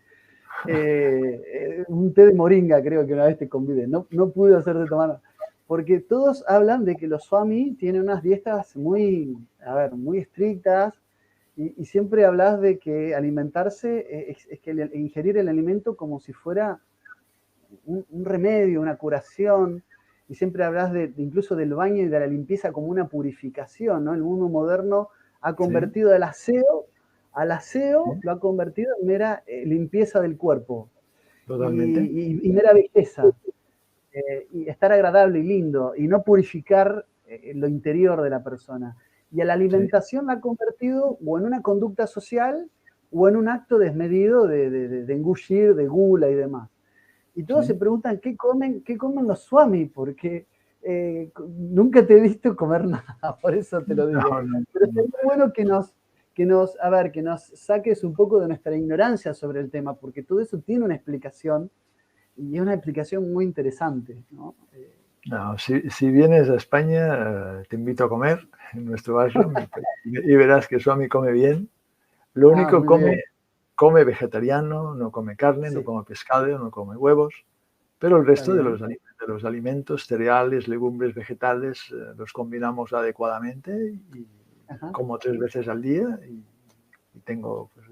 Un té de moringa creo que una vez te convide, no pude hacerte tomar, porque todos hablan de que los swami tienen unas dietas muy, a ver, muy estrictas, y siempre hablas de que alimentarse es que ingerir el alimento como si fuera un remedio, una curación, y siempre hablas incluso del baño y de la limpieza como una purificación, ¿no? El mundo moderno ha convertido al aseo, lo ha convertido en mera limpieza del cuerpo. Totalmente. Y mera belleza. Y estar agradable y lindo, y no purificar lo interior de la persona. Y a la alimentación la ha convertido o en una conducta social o en un acto desmedido de engullir, de gula y demás. Y todos se preguntan qué comen los swami, porque nunca te he visto comer nada, por eso te lo digo. Pero sería bueno que nos saques un poco de nuestra ignorancia sobre el tema, porque todo eso tiene una explicación, y es una explicación muy interesante, ¿no? No, si vienes a España, te invito a comer en nuestro barrio y verás que Swami come bien. Lo único, come vegetariano, no come carne, no come pescado, no come huevos, pero el resto de los alimentos, cereales, legumbres, vegetales, los combinamos adecuadamente y como 3 veces al día y tengo, pues,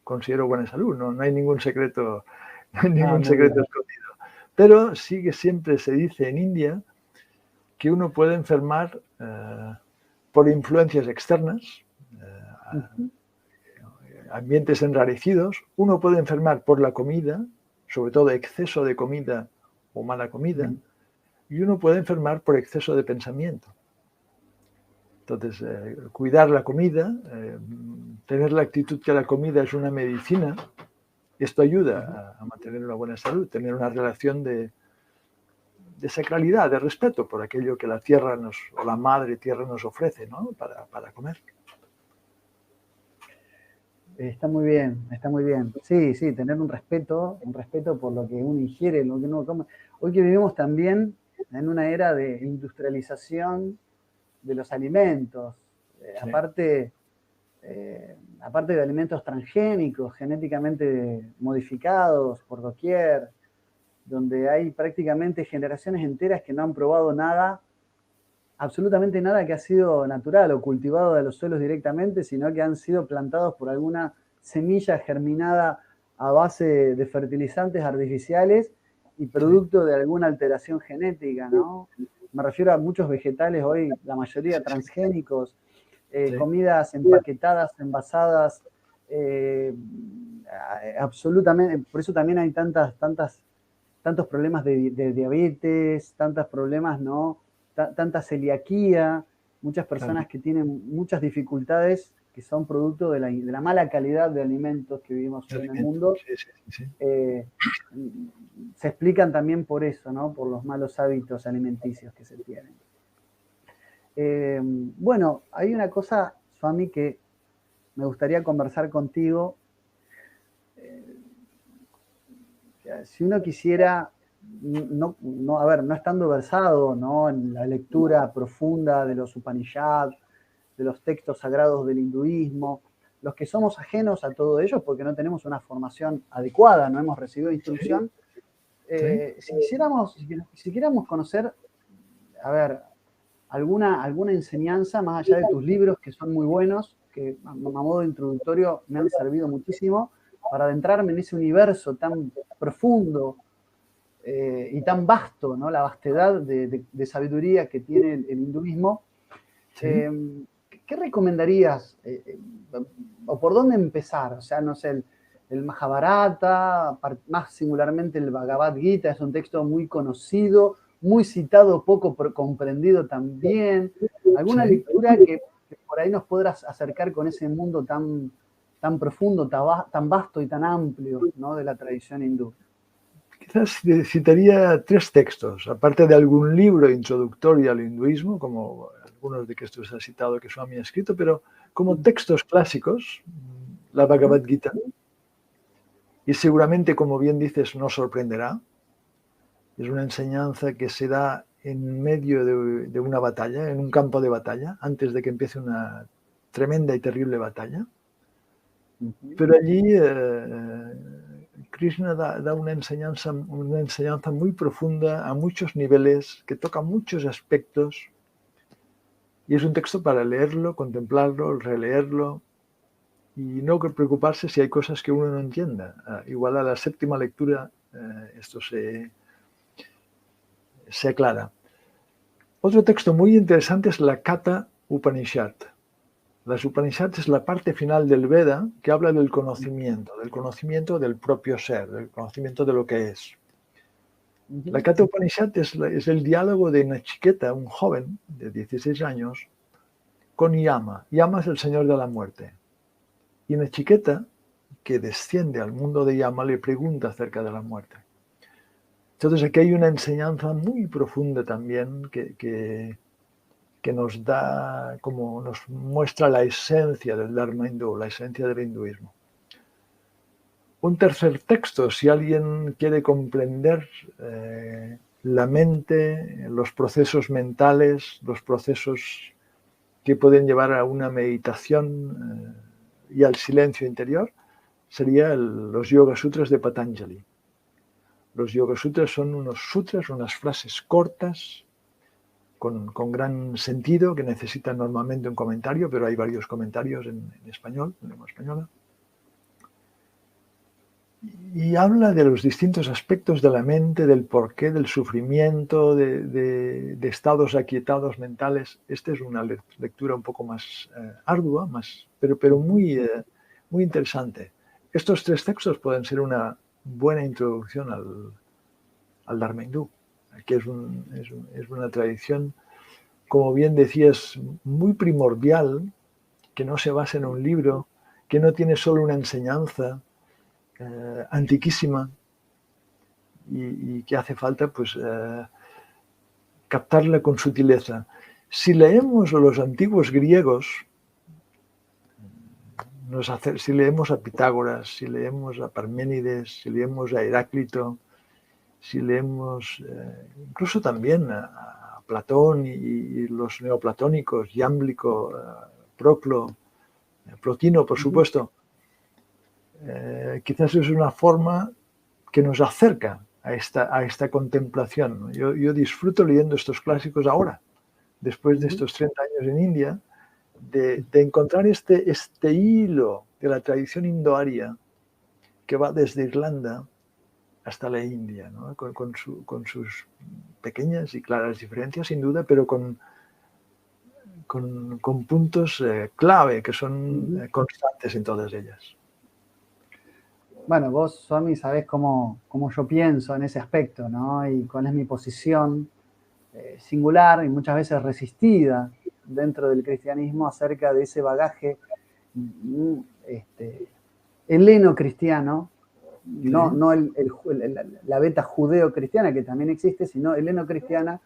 considero buena salud. No hay ningún secreto, escondido. Pero sí que siempre se dice en India que uno puede enfermar por influencias externas, ambientes enrarecidos. Uno puede enfermar por la comida, sobre todo exceso de comida o mala comida, y uno puede enfermar por exceso de pensamiento. Entonces, cuidar la comida, tener la actitud que la comida es una medicina, esto ayuda a mantener una buena salud, tener una relación de sacralidad, de respeto por aquello que la tierra o la madre tierra nos ofrece, ¿no? para comer. Está muy bien, está muy bien. Sí, tener un respeto por lo que uno ingiere, lo que uno come. Hoy que vivimos también en una era de industrialización de los alimentos, aparte de alimentos transgénicos, genéticamente modificados por doquier, donde hay prácticamente generaciones enteras que no han probado nada, absolutamente nada que ha sido natural o cultivado de los suelos directamente, sino que han sido plantados por alguna semilla germinada a base de fertilizantes artificiales y producto de alguna alteración genética, ¿no? Me refiero a muchos vegetales hoy, la mayoría transgénicos, comidas empaquetadas, envasadas, absolutamente, por eso también hay tantos problemas de diabetes, tantos problemas, ¿no? Tanta celiaquía, muchas personas que tienen muchas dificultades que son producto de la mala calidad de alimentos que vivimos hoy en el mundo. Se explican también por eso, ¿no? Por los malos hábitos alimenticios que se tienen. Bueno, hay una cosa, Swami, que me gustaría conversar contigo. Si uno quisiera, no estando versado, ¿no?, en la lectura profunda de los Upanishads, de los textos sagrados del hinduismo, los que somos ajenos a todo ello porque no tenemos una formación adecuada, no hemos recibido instrucción, si quisiéramos conocer, alguna enseñanza más allá de tus libros, que son muy buenos, que a modo introductorio me han servido muchísimo para adentrarme en ese universo tan profundo y tan vasto, ¿no? La vastedad de sabiduría que tiene el hinduismo. ¿Qué recomendarías? ¿O por dónde empezar? O sea, no sé, el Mahabharata, más singularmente el Bhagavad Gita, es un texto muy conocido, muy citado, poco comprendido también. ¿Alguna lectura que por ahí nos podrás acercar con ese mundo tan profundo, tan vasto y tan amplio, ¿no?, de la tradición hindú? Quizás citaría 3 textos, aparte de algún libro introductorio al hinduismo, como algunos de que estos ha citado que Swami ha escrito, pero como textos clásicos, la Bhagavad Gita, y seguramente, como bien dices, nos sorprenderá. Es una enseñanza que se da en medio de una batalla, en un campo de batalla, antes de que empiece una tremenda y terrible batalla. Pero allí Krishna da una enseñanza muy profunda a muchos niveles, que toca muchos aspectos, y es un texto para leerlo, contemplarlo, releerlo, y no preocuparse si hay cosas que uno no entienda. Igual a la séptima lectura esto se aclara. Otro texto muy interesante es la Katha Upanishad. Las Upanishads es la parte final del Veda que habla del conocimiento del propio ser, del conocimiento de lo que es. La Katha Upanishad es el diálogo de Nachiketa, un joven de 16 años, con Yama. Yama es el señor de la muerte. Y Nachiketa, que desciende al mundo de Yama, le pregunta acerca de la muerte. Entonces aquí hay una enseñanza muy profunda también que nos da, como nos muestra la esencia del Dharma hindú, la esencia del hinduismo. Un tercer texto, si alguien quiere comprender la mente, los procesos mentales, los procesos que pueden llevar a una meditación y al silencio interior, sería los Yoga Sutras de Patanjali. Los Yoga Sutras son unos sutras, unas frases cortas, con gran sentido, que necesitan normalmente un comentario, pero hay varios comentarios en español, en lengua española. Y habla de los distintos aspectos de la mente, del porqué, del sufrimiento, de estados aquietados mentales. Esta es una lectura un poco más ardua, pero muy interesante. Estos tres textos pueden ser una buena introducción al Dharma hindú, que es una tradición, como bien decías, muy primordial, que no se basa en un libro, que no tiene solo una enseñanza antiquísima y que hace falta pues captarla con sutileza. Si leemos los antiguos griegos, si leemos a Pitágoras, si leemos a Parménides, si leemos a Heráclito, si leemos incluso también a Platón y los neoplatónicos, Iámblico, Proclo, Plotino, por supuesto, quizás es una forma que nos acerca a esta contemplación. Yo disfruto leyendo estos clásicos ahora, después de estos 30 años en India, de encontrar este hilo de la tradición indoaria que va desde Irlanda hasta la India, ¿no? con sus pequeñas y claras diferencias, sin duda, pero con puntos clave que son constantes en todas ellas. Bueno, vos, Swami, sabés cómo yo pienso en ese aspecto, ¿no? Y cuál es mi posición singular y muchas veces resistida dentro del cristianismo acerca de ese bagaje heleno-cristiano, sí. no la beta judeo-cristiana, que también existe, sino heleno-cristiana,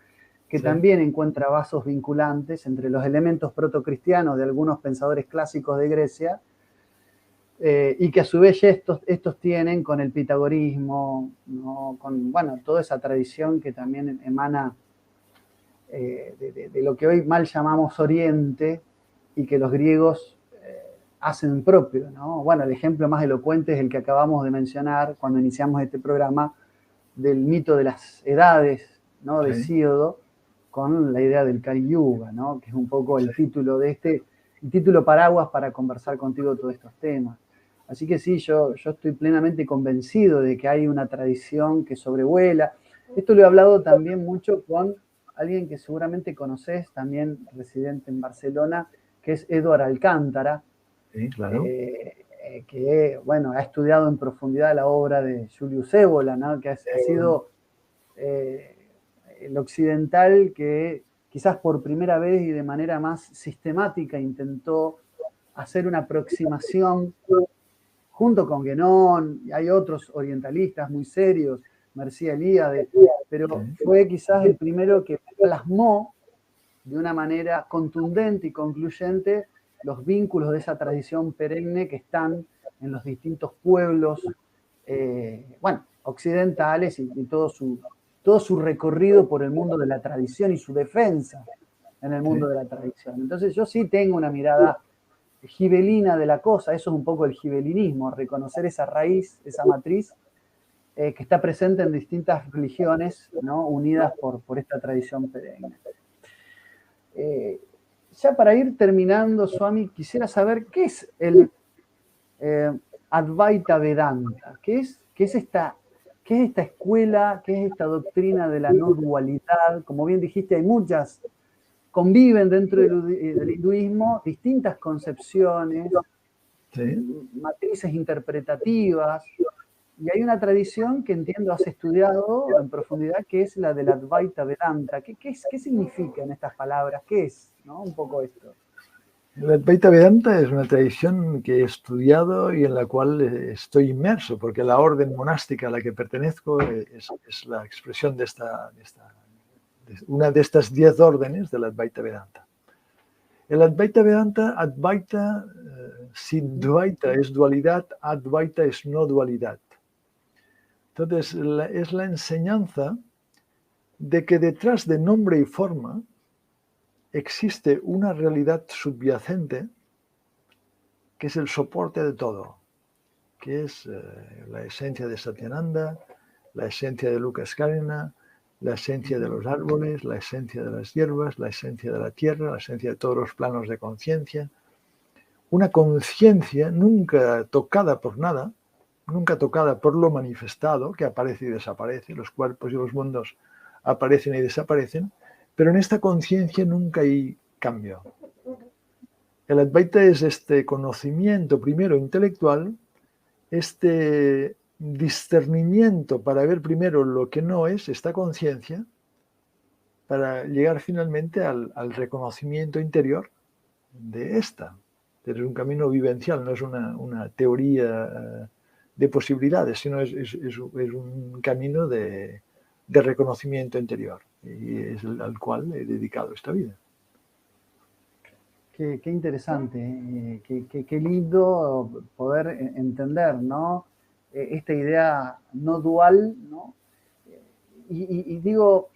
que sí. También encuentra vasos vinculantes entre los elementos protocristianos de algunos pensadores clásicos de Grecia, y que a su vez estos tienen con el pitagorismo, ¿no? Con toda esa tradición que también emana de lo que hoy mal llamamos Oriente y que los griegos hacen propio, ¿no? Bueno, el ejemplo más elocuente es el que acabamos de mencionar cuando iniciamos este programa del mito de las edades, ¿no? De Hesíodo, con la idea del Kali Yuga, ¿no? Que es un poco el título de el título paraguas para conversar contigo todos estos temas. Así que sí, yo estoy plenamente convencido de que hay una tradición que sobrevuela. Esto lo he hablado también mucho con alguien que seguramente conoces, también residente en Barcelona, que es Eduard Alcántara, sí, claro. Que ha estudiado en profundidad la obra de Julius Evola, ¿no? Que ha sido el occidental que quizás por primera vez y de manera más sistemática intentó hacer una aproximación junto con Guénon, y hay otros orientalistas muy serios, Mircea Eliade, pero fue quizás el primero que plasmó de una manera contundente y concluyente los vínculos de esa tradición perenne que están en los distintos pueblos, occidentales y todo su recorrido por el mundo de la tradición y su defensa en el mundo de la tradición. Entonces yo sí tengo una mirada gibelina de la cosa, eso es un poco el gibelinismo, reconocer esa raíz, esa matriz, que está presente en distintas religiones, ¿no? Unidas por esta tradición perenne. Ya para ir terminando, Swami, quisiera saber qué es el Advaita Vedanta, qué es esta escuela, qué es esta doctrina de la no dualidad. Como bien dijiste, hay muchas, conviven dentro del hinduismo distintas concepciones, sí, matrices interpretativas, y hay una tradición que entiendo has estudiado en profundidad, que es la del Advaita Vedanta. ¿Qué significan estas palabras? ¿Qué es, no? Un poco esto. El Advaita Vedanta es una tradición que he estudiado y en la cual estoy inmerso, porque la orden monástica a la que pertenezco es la expresión de una de estas 10 órdenes del Advaita Vedanta. El Advaita Vedanta, Advaita, si Dvaita es dualidad, Advaita es no dualidad. Entonces, es la enseñanza de que detrás de nombre y forma existe una realidad subyacente que es el soporte de todo, que es la esencia de Satyananda, la esencia de Lukács-Karina, la esencia de los árboles, la esencia de las hierbas, la esencia de la tierra, la esencia de todos los planos de conciencia. Una conciencia nunca tocada por nada, nunca tocada por lo manifestado, que aparece y desaparece, los cuerpos y los mundos aparecen y desaparecen, pero en esta conciencia nunca hay cambio. El Advaita es este conocimiento primero intelectual, este discernimiento para ver primero lo que no es, esta conciencia, para llegar finalmente al reconocimiento interior de esta. Es un camino vivencial, no es una teoría de posibilidades, sino es un camino de reconocimiento interior, y es al cual he dedicado esta vida. Qué interesante, qué lindo poder entender, ¿no? Esta idea no dual, ¿no? Y digo,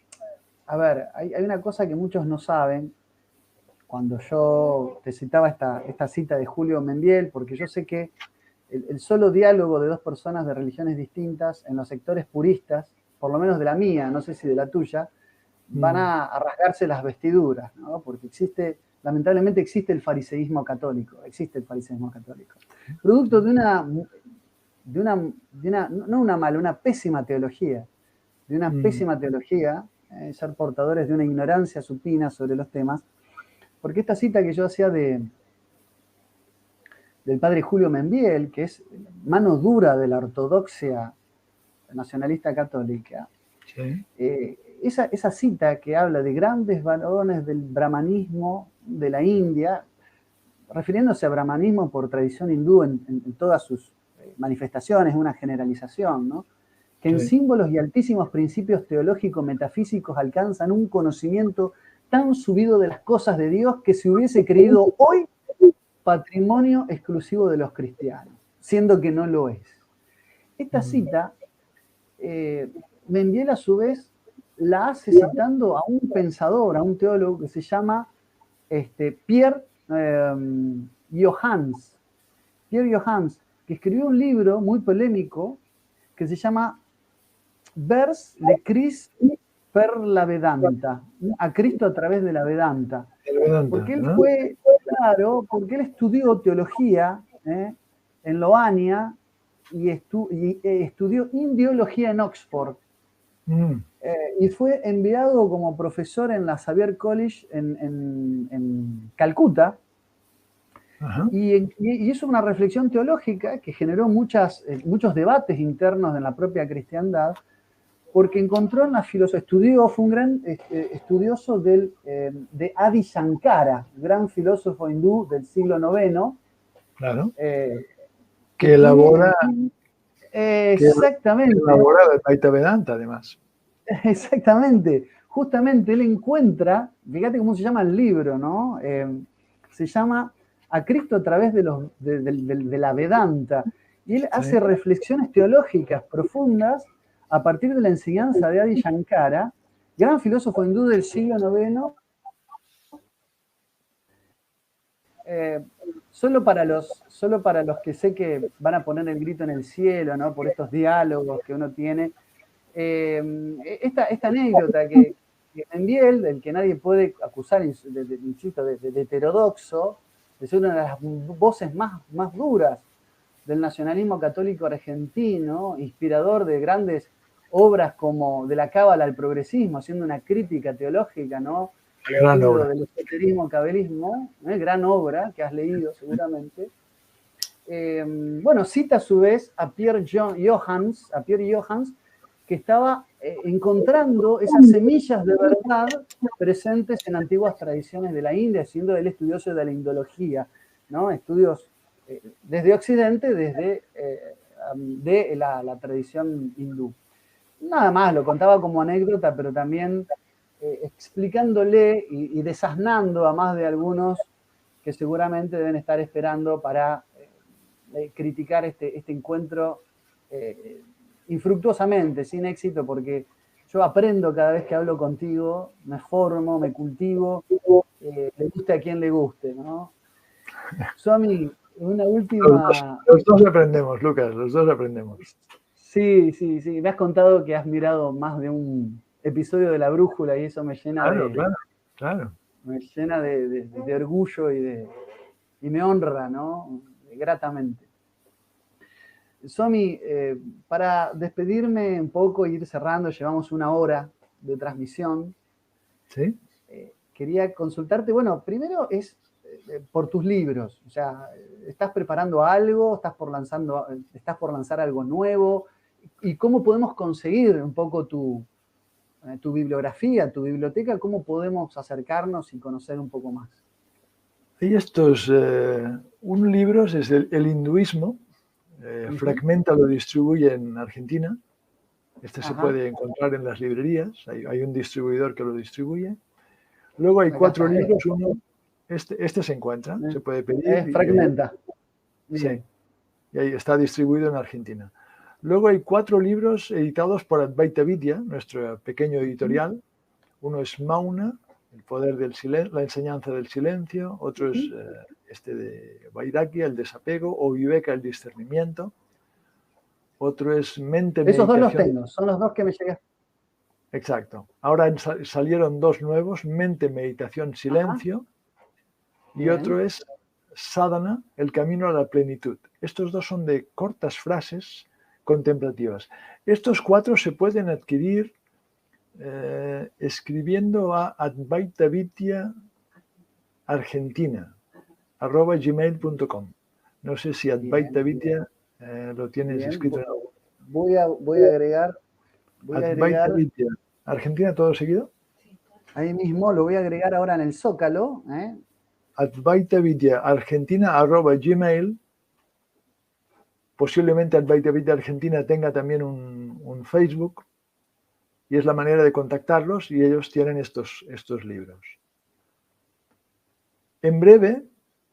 a ver, hay una cosa que muchos no saben. Cuando yo te citaba esta cita de Julio Membiel, porque yo sé que el solo diálogo de dos personas de religiones distintas en los sectores puristas, por lo menos de la mía, no sé si de la tuya, van a rasgarse las vestiduras, ¿no? Porque lamentablemente existe el fariseísmo católico, producto de una pésima teología, ser portadores de una ignorancia supina sobre los temas. Porque esta cita que yo hacía del padre Julio Membiel, que es mano dura de la ortodoxia nacionalista católica, sí. Esa cita que habla de grandes varones del brahmanismo de la India, refiriéndose a brahmanismo por tradición hindú en todas sus manifestaciones, una generalización, ¿no? Que en símbolos y altísimos principios teológico-metafísicos alcanzan un conocimiento tan subido de las cosas de Dios que se hubiese creído hoy patrimonio exclusivo de los cristianos, siendo que no lo es. Esta cita, Membiel a su vez la hace citando a un pensador, a un teólogo que se llama Pierre Johannes, que escribió un libro muy polémico que se llama Vers le Christ per la Vedanta, a Cristo a través de la Vedanta. Porque él porque él estudió teología en Loania y estudió indiología en Oxford. Y fue enviado como profesor en la Xavier College en Calcuta. Y hizo una reflexión teológica que generó muchos debates internos en la propia cristiandad, porque encontró en la filosofía, fue un gran estudioso de Adi Shankara, gran filósofo hindú del siglo IX. Claro. Que elabora... Exactamente. Que elabora el Advaita Vedanta, además. Exactamente. Justamente él encuentra, fíjate cómo se llama el libro, ¿no? Se llama A Cristo a través de la Vedanta. Y él hace reflexiones teológicas profundas a partir de la enseñanza de Adi Shankara, gran filósofo hindú del siglo IX, solo para los que sé que van a poner el grito en el cielo, ¿no? Por estos diálogos que uno tiene. Esta anécdota que me envié él, del que nadie puede acusar, insisto, de heterodoxo, de ser una de las voces más duras del nacionalismo católico argentino, inspirador de grandes obras como De la Cábala al progresismo, haciendo una crítica teológica, ¿no? Gran obra. Del esoterismo, cabelismo, gran obra que has leído seguramente. Bueno, cita a su vez a Pierre Johannes, que estaba encontrando esas semillas de verdad presentes en antiguas tradiciones de la India, siendo él estudioso de la indología, ¿no? Estudios desde Occidente, desde de la tradición hindú. Nada más, lo contaba como anécdota, pero también explicándole y desasnando a más de algunos que seguramente deben estar esperando para criticar este encuentro infructuosamente, sin éxito, porque yo aprendo cada vez que hablo contigo, me formo, me cultivo, le guste a quien le guste, ¿no? Swami, una última... Los dos aprendemos, Lucas, los dos aprendemos. Sí, me has contado que has mirado más de un episodio de La Brújula y eso me llena Claro. Me llena de orgullo y me honra, ¿no? Gratamente. Swami, para despedirme un poco e ir cerrando, llevamos 1 hora de transmisión. ¿Sí? Quería consultarte, bueno, primero es por tus libros, o sea, ¿estás preparando algo? ¿Estás por lanzar algo nuevo? ¿Y cómo podemos conseguir un poco tu bibliografía, tu biblioteca? ¿Cómo podemos acercarnos y conocer un poco más? Hay estos, un libro es el hinduismo, Fragmenta lo distribuye en Argentina. Este se puede encontrar en las librerías, hay un distribuidor que lo distribuye. Luego hay 4 libros, uno, este se encuentra, se puede pedir. Fragmenta. Sí, y ahí está distribuido en Argentina. Luego hay 4 libros editados por Advaita Vidya, nuestro pequeño editorial. Uno es Mauna, el poder del silencio, la enseñanza del silencio. Otro es este de Vairagya, el desapego, o Viveka, el discernimiento. Otro es Mente, Esos meditación. 2 los tengo, son los 2 que me llegan. Exacto. Ahora salieron 2 nuevos, Mente, meditación, silencio. Y otro es Sadhana, el camino a la plenitud. Estos 2 son de cortas frases contemplativas. Estos 4 se pueden adquirir escribiendo a Advaita Vidya Argentina @gmail.com. No sé si Advaita Vidya lo tienes escrito. Voy a agregar. Advaita Vidya Argentina, todo seguido. Ahí mismo lo voy a agregar ahora en el Zócalo. Advaita Vidya Argentina @gmail. Posiblemente Advaita Vidya Argentina tenga también un Facebook. Y es la manera de contactarlos y ellos tienen estos libros. En breve,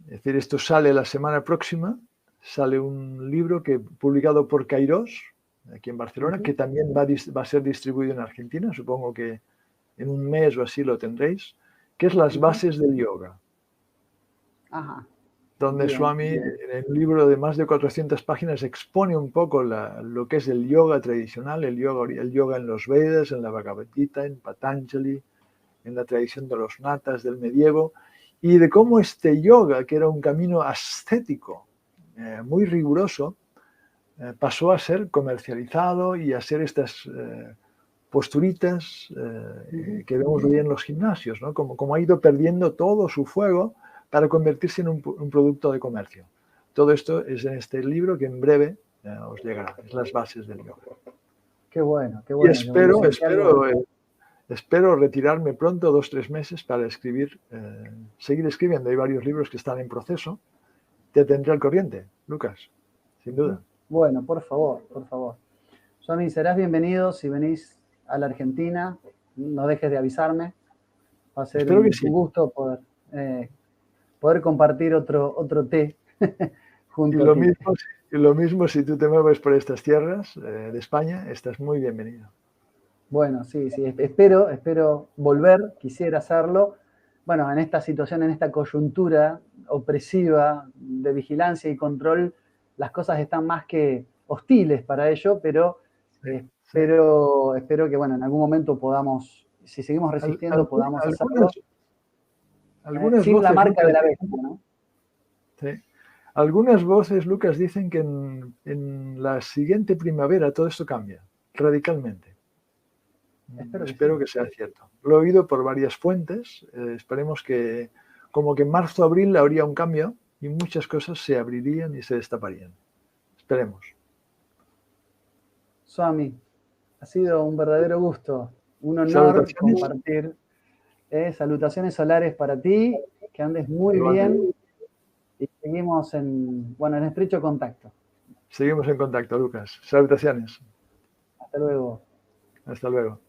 es decir, esto sale la semana próxima, sale un libro publicado por Kairos, aquí en Barcelona, que también va a ser distribuido en Argentina, supongo que en un mes o así lo tendréis, que es Las bases del yoga. Donde Swami, en un libro de más de 400 páginas, expone un poco lo que es el yoga tradicional, el yoga en los Vedas, en la Bhagavad Gita, en Patanjali, en la tradición de los natas del medievo, y de cómo este yoga, que era un camino ascético, muy riguroso, pasó a ser comercializado y a ser estas posturitas que vemos hoy en los gimnasios, ¿no? Como ha ido perdiendo todo su fuego para convertirse en un producto de comercio. Todo esto es en este libro que en breve os llegará. Es Las bases del yoga. Qué bueno, qué bueno. Y espero retirarme pronto, 2 o 3 meses, para seguir escribiendo. Hay varios libros que están en proceso. Te tendré al corriente, Lucas, sin duda. Bueno, por favor. Swami, serás bienvenido si venís a la Argentina. No dejes de avisarme. Va a ser un gusto poder compartir otro té junto a ti. Y lo mismo si tú te mueves por estas tierras de España, estás muy bienvenido. Bueno, sí, espero volver, quisiera hacerlo, bueno, en esta situación, en esta coyuntura opresiva de vigilancia y control, las cosas están más que hostiles para ello, pero espero que, bueno, en algún momento podamos, si seguimos resistiendo, podamos hacerlo algunas sin la voces, marca Lucas, de la bestia, ¿no? sí. Algunas voces, Lucas, dicen que en la siguiente primavera todo esto cambia radicalmente. Espero que sea cierto. Lo he oído por varias fuentes. Esperemos que, como que en marzo, abril habría un cambio y muchas cosas se abrirían y se destaparían. Esperemos. Swami, ha sido un verdadero gusto, un honor compartir. Salutaciones solares para ti, que andes muy bien y seguimos en estrecho contacto. Seguimos en contacto, Lucas. Salutaciones. Hasta luego. Hasta luego.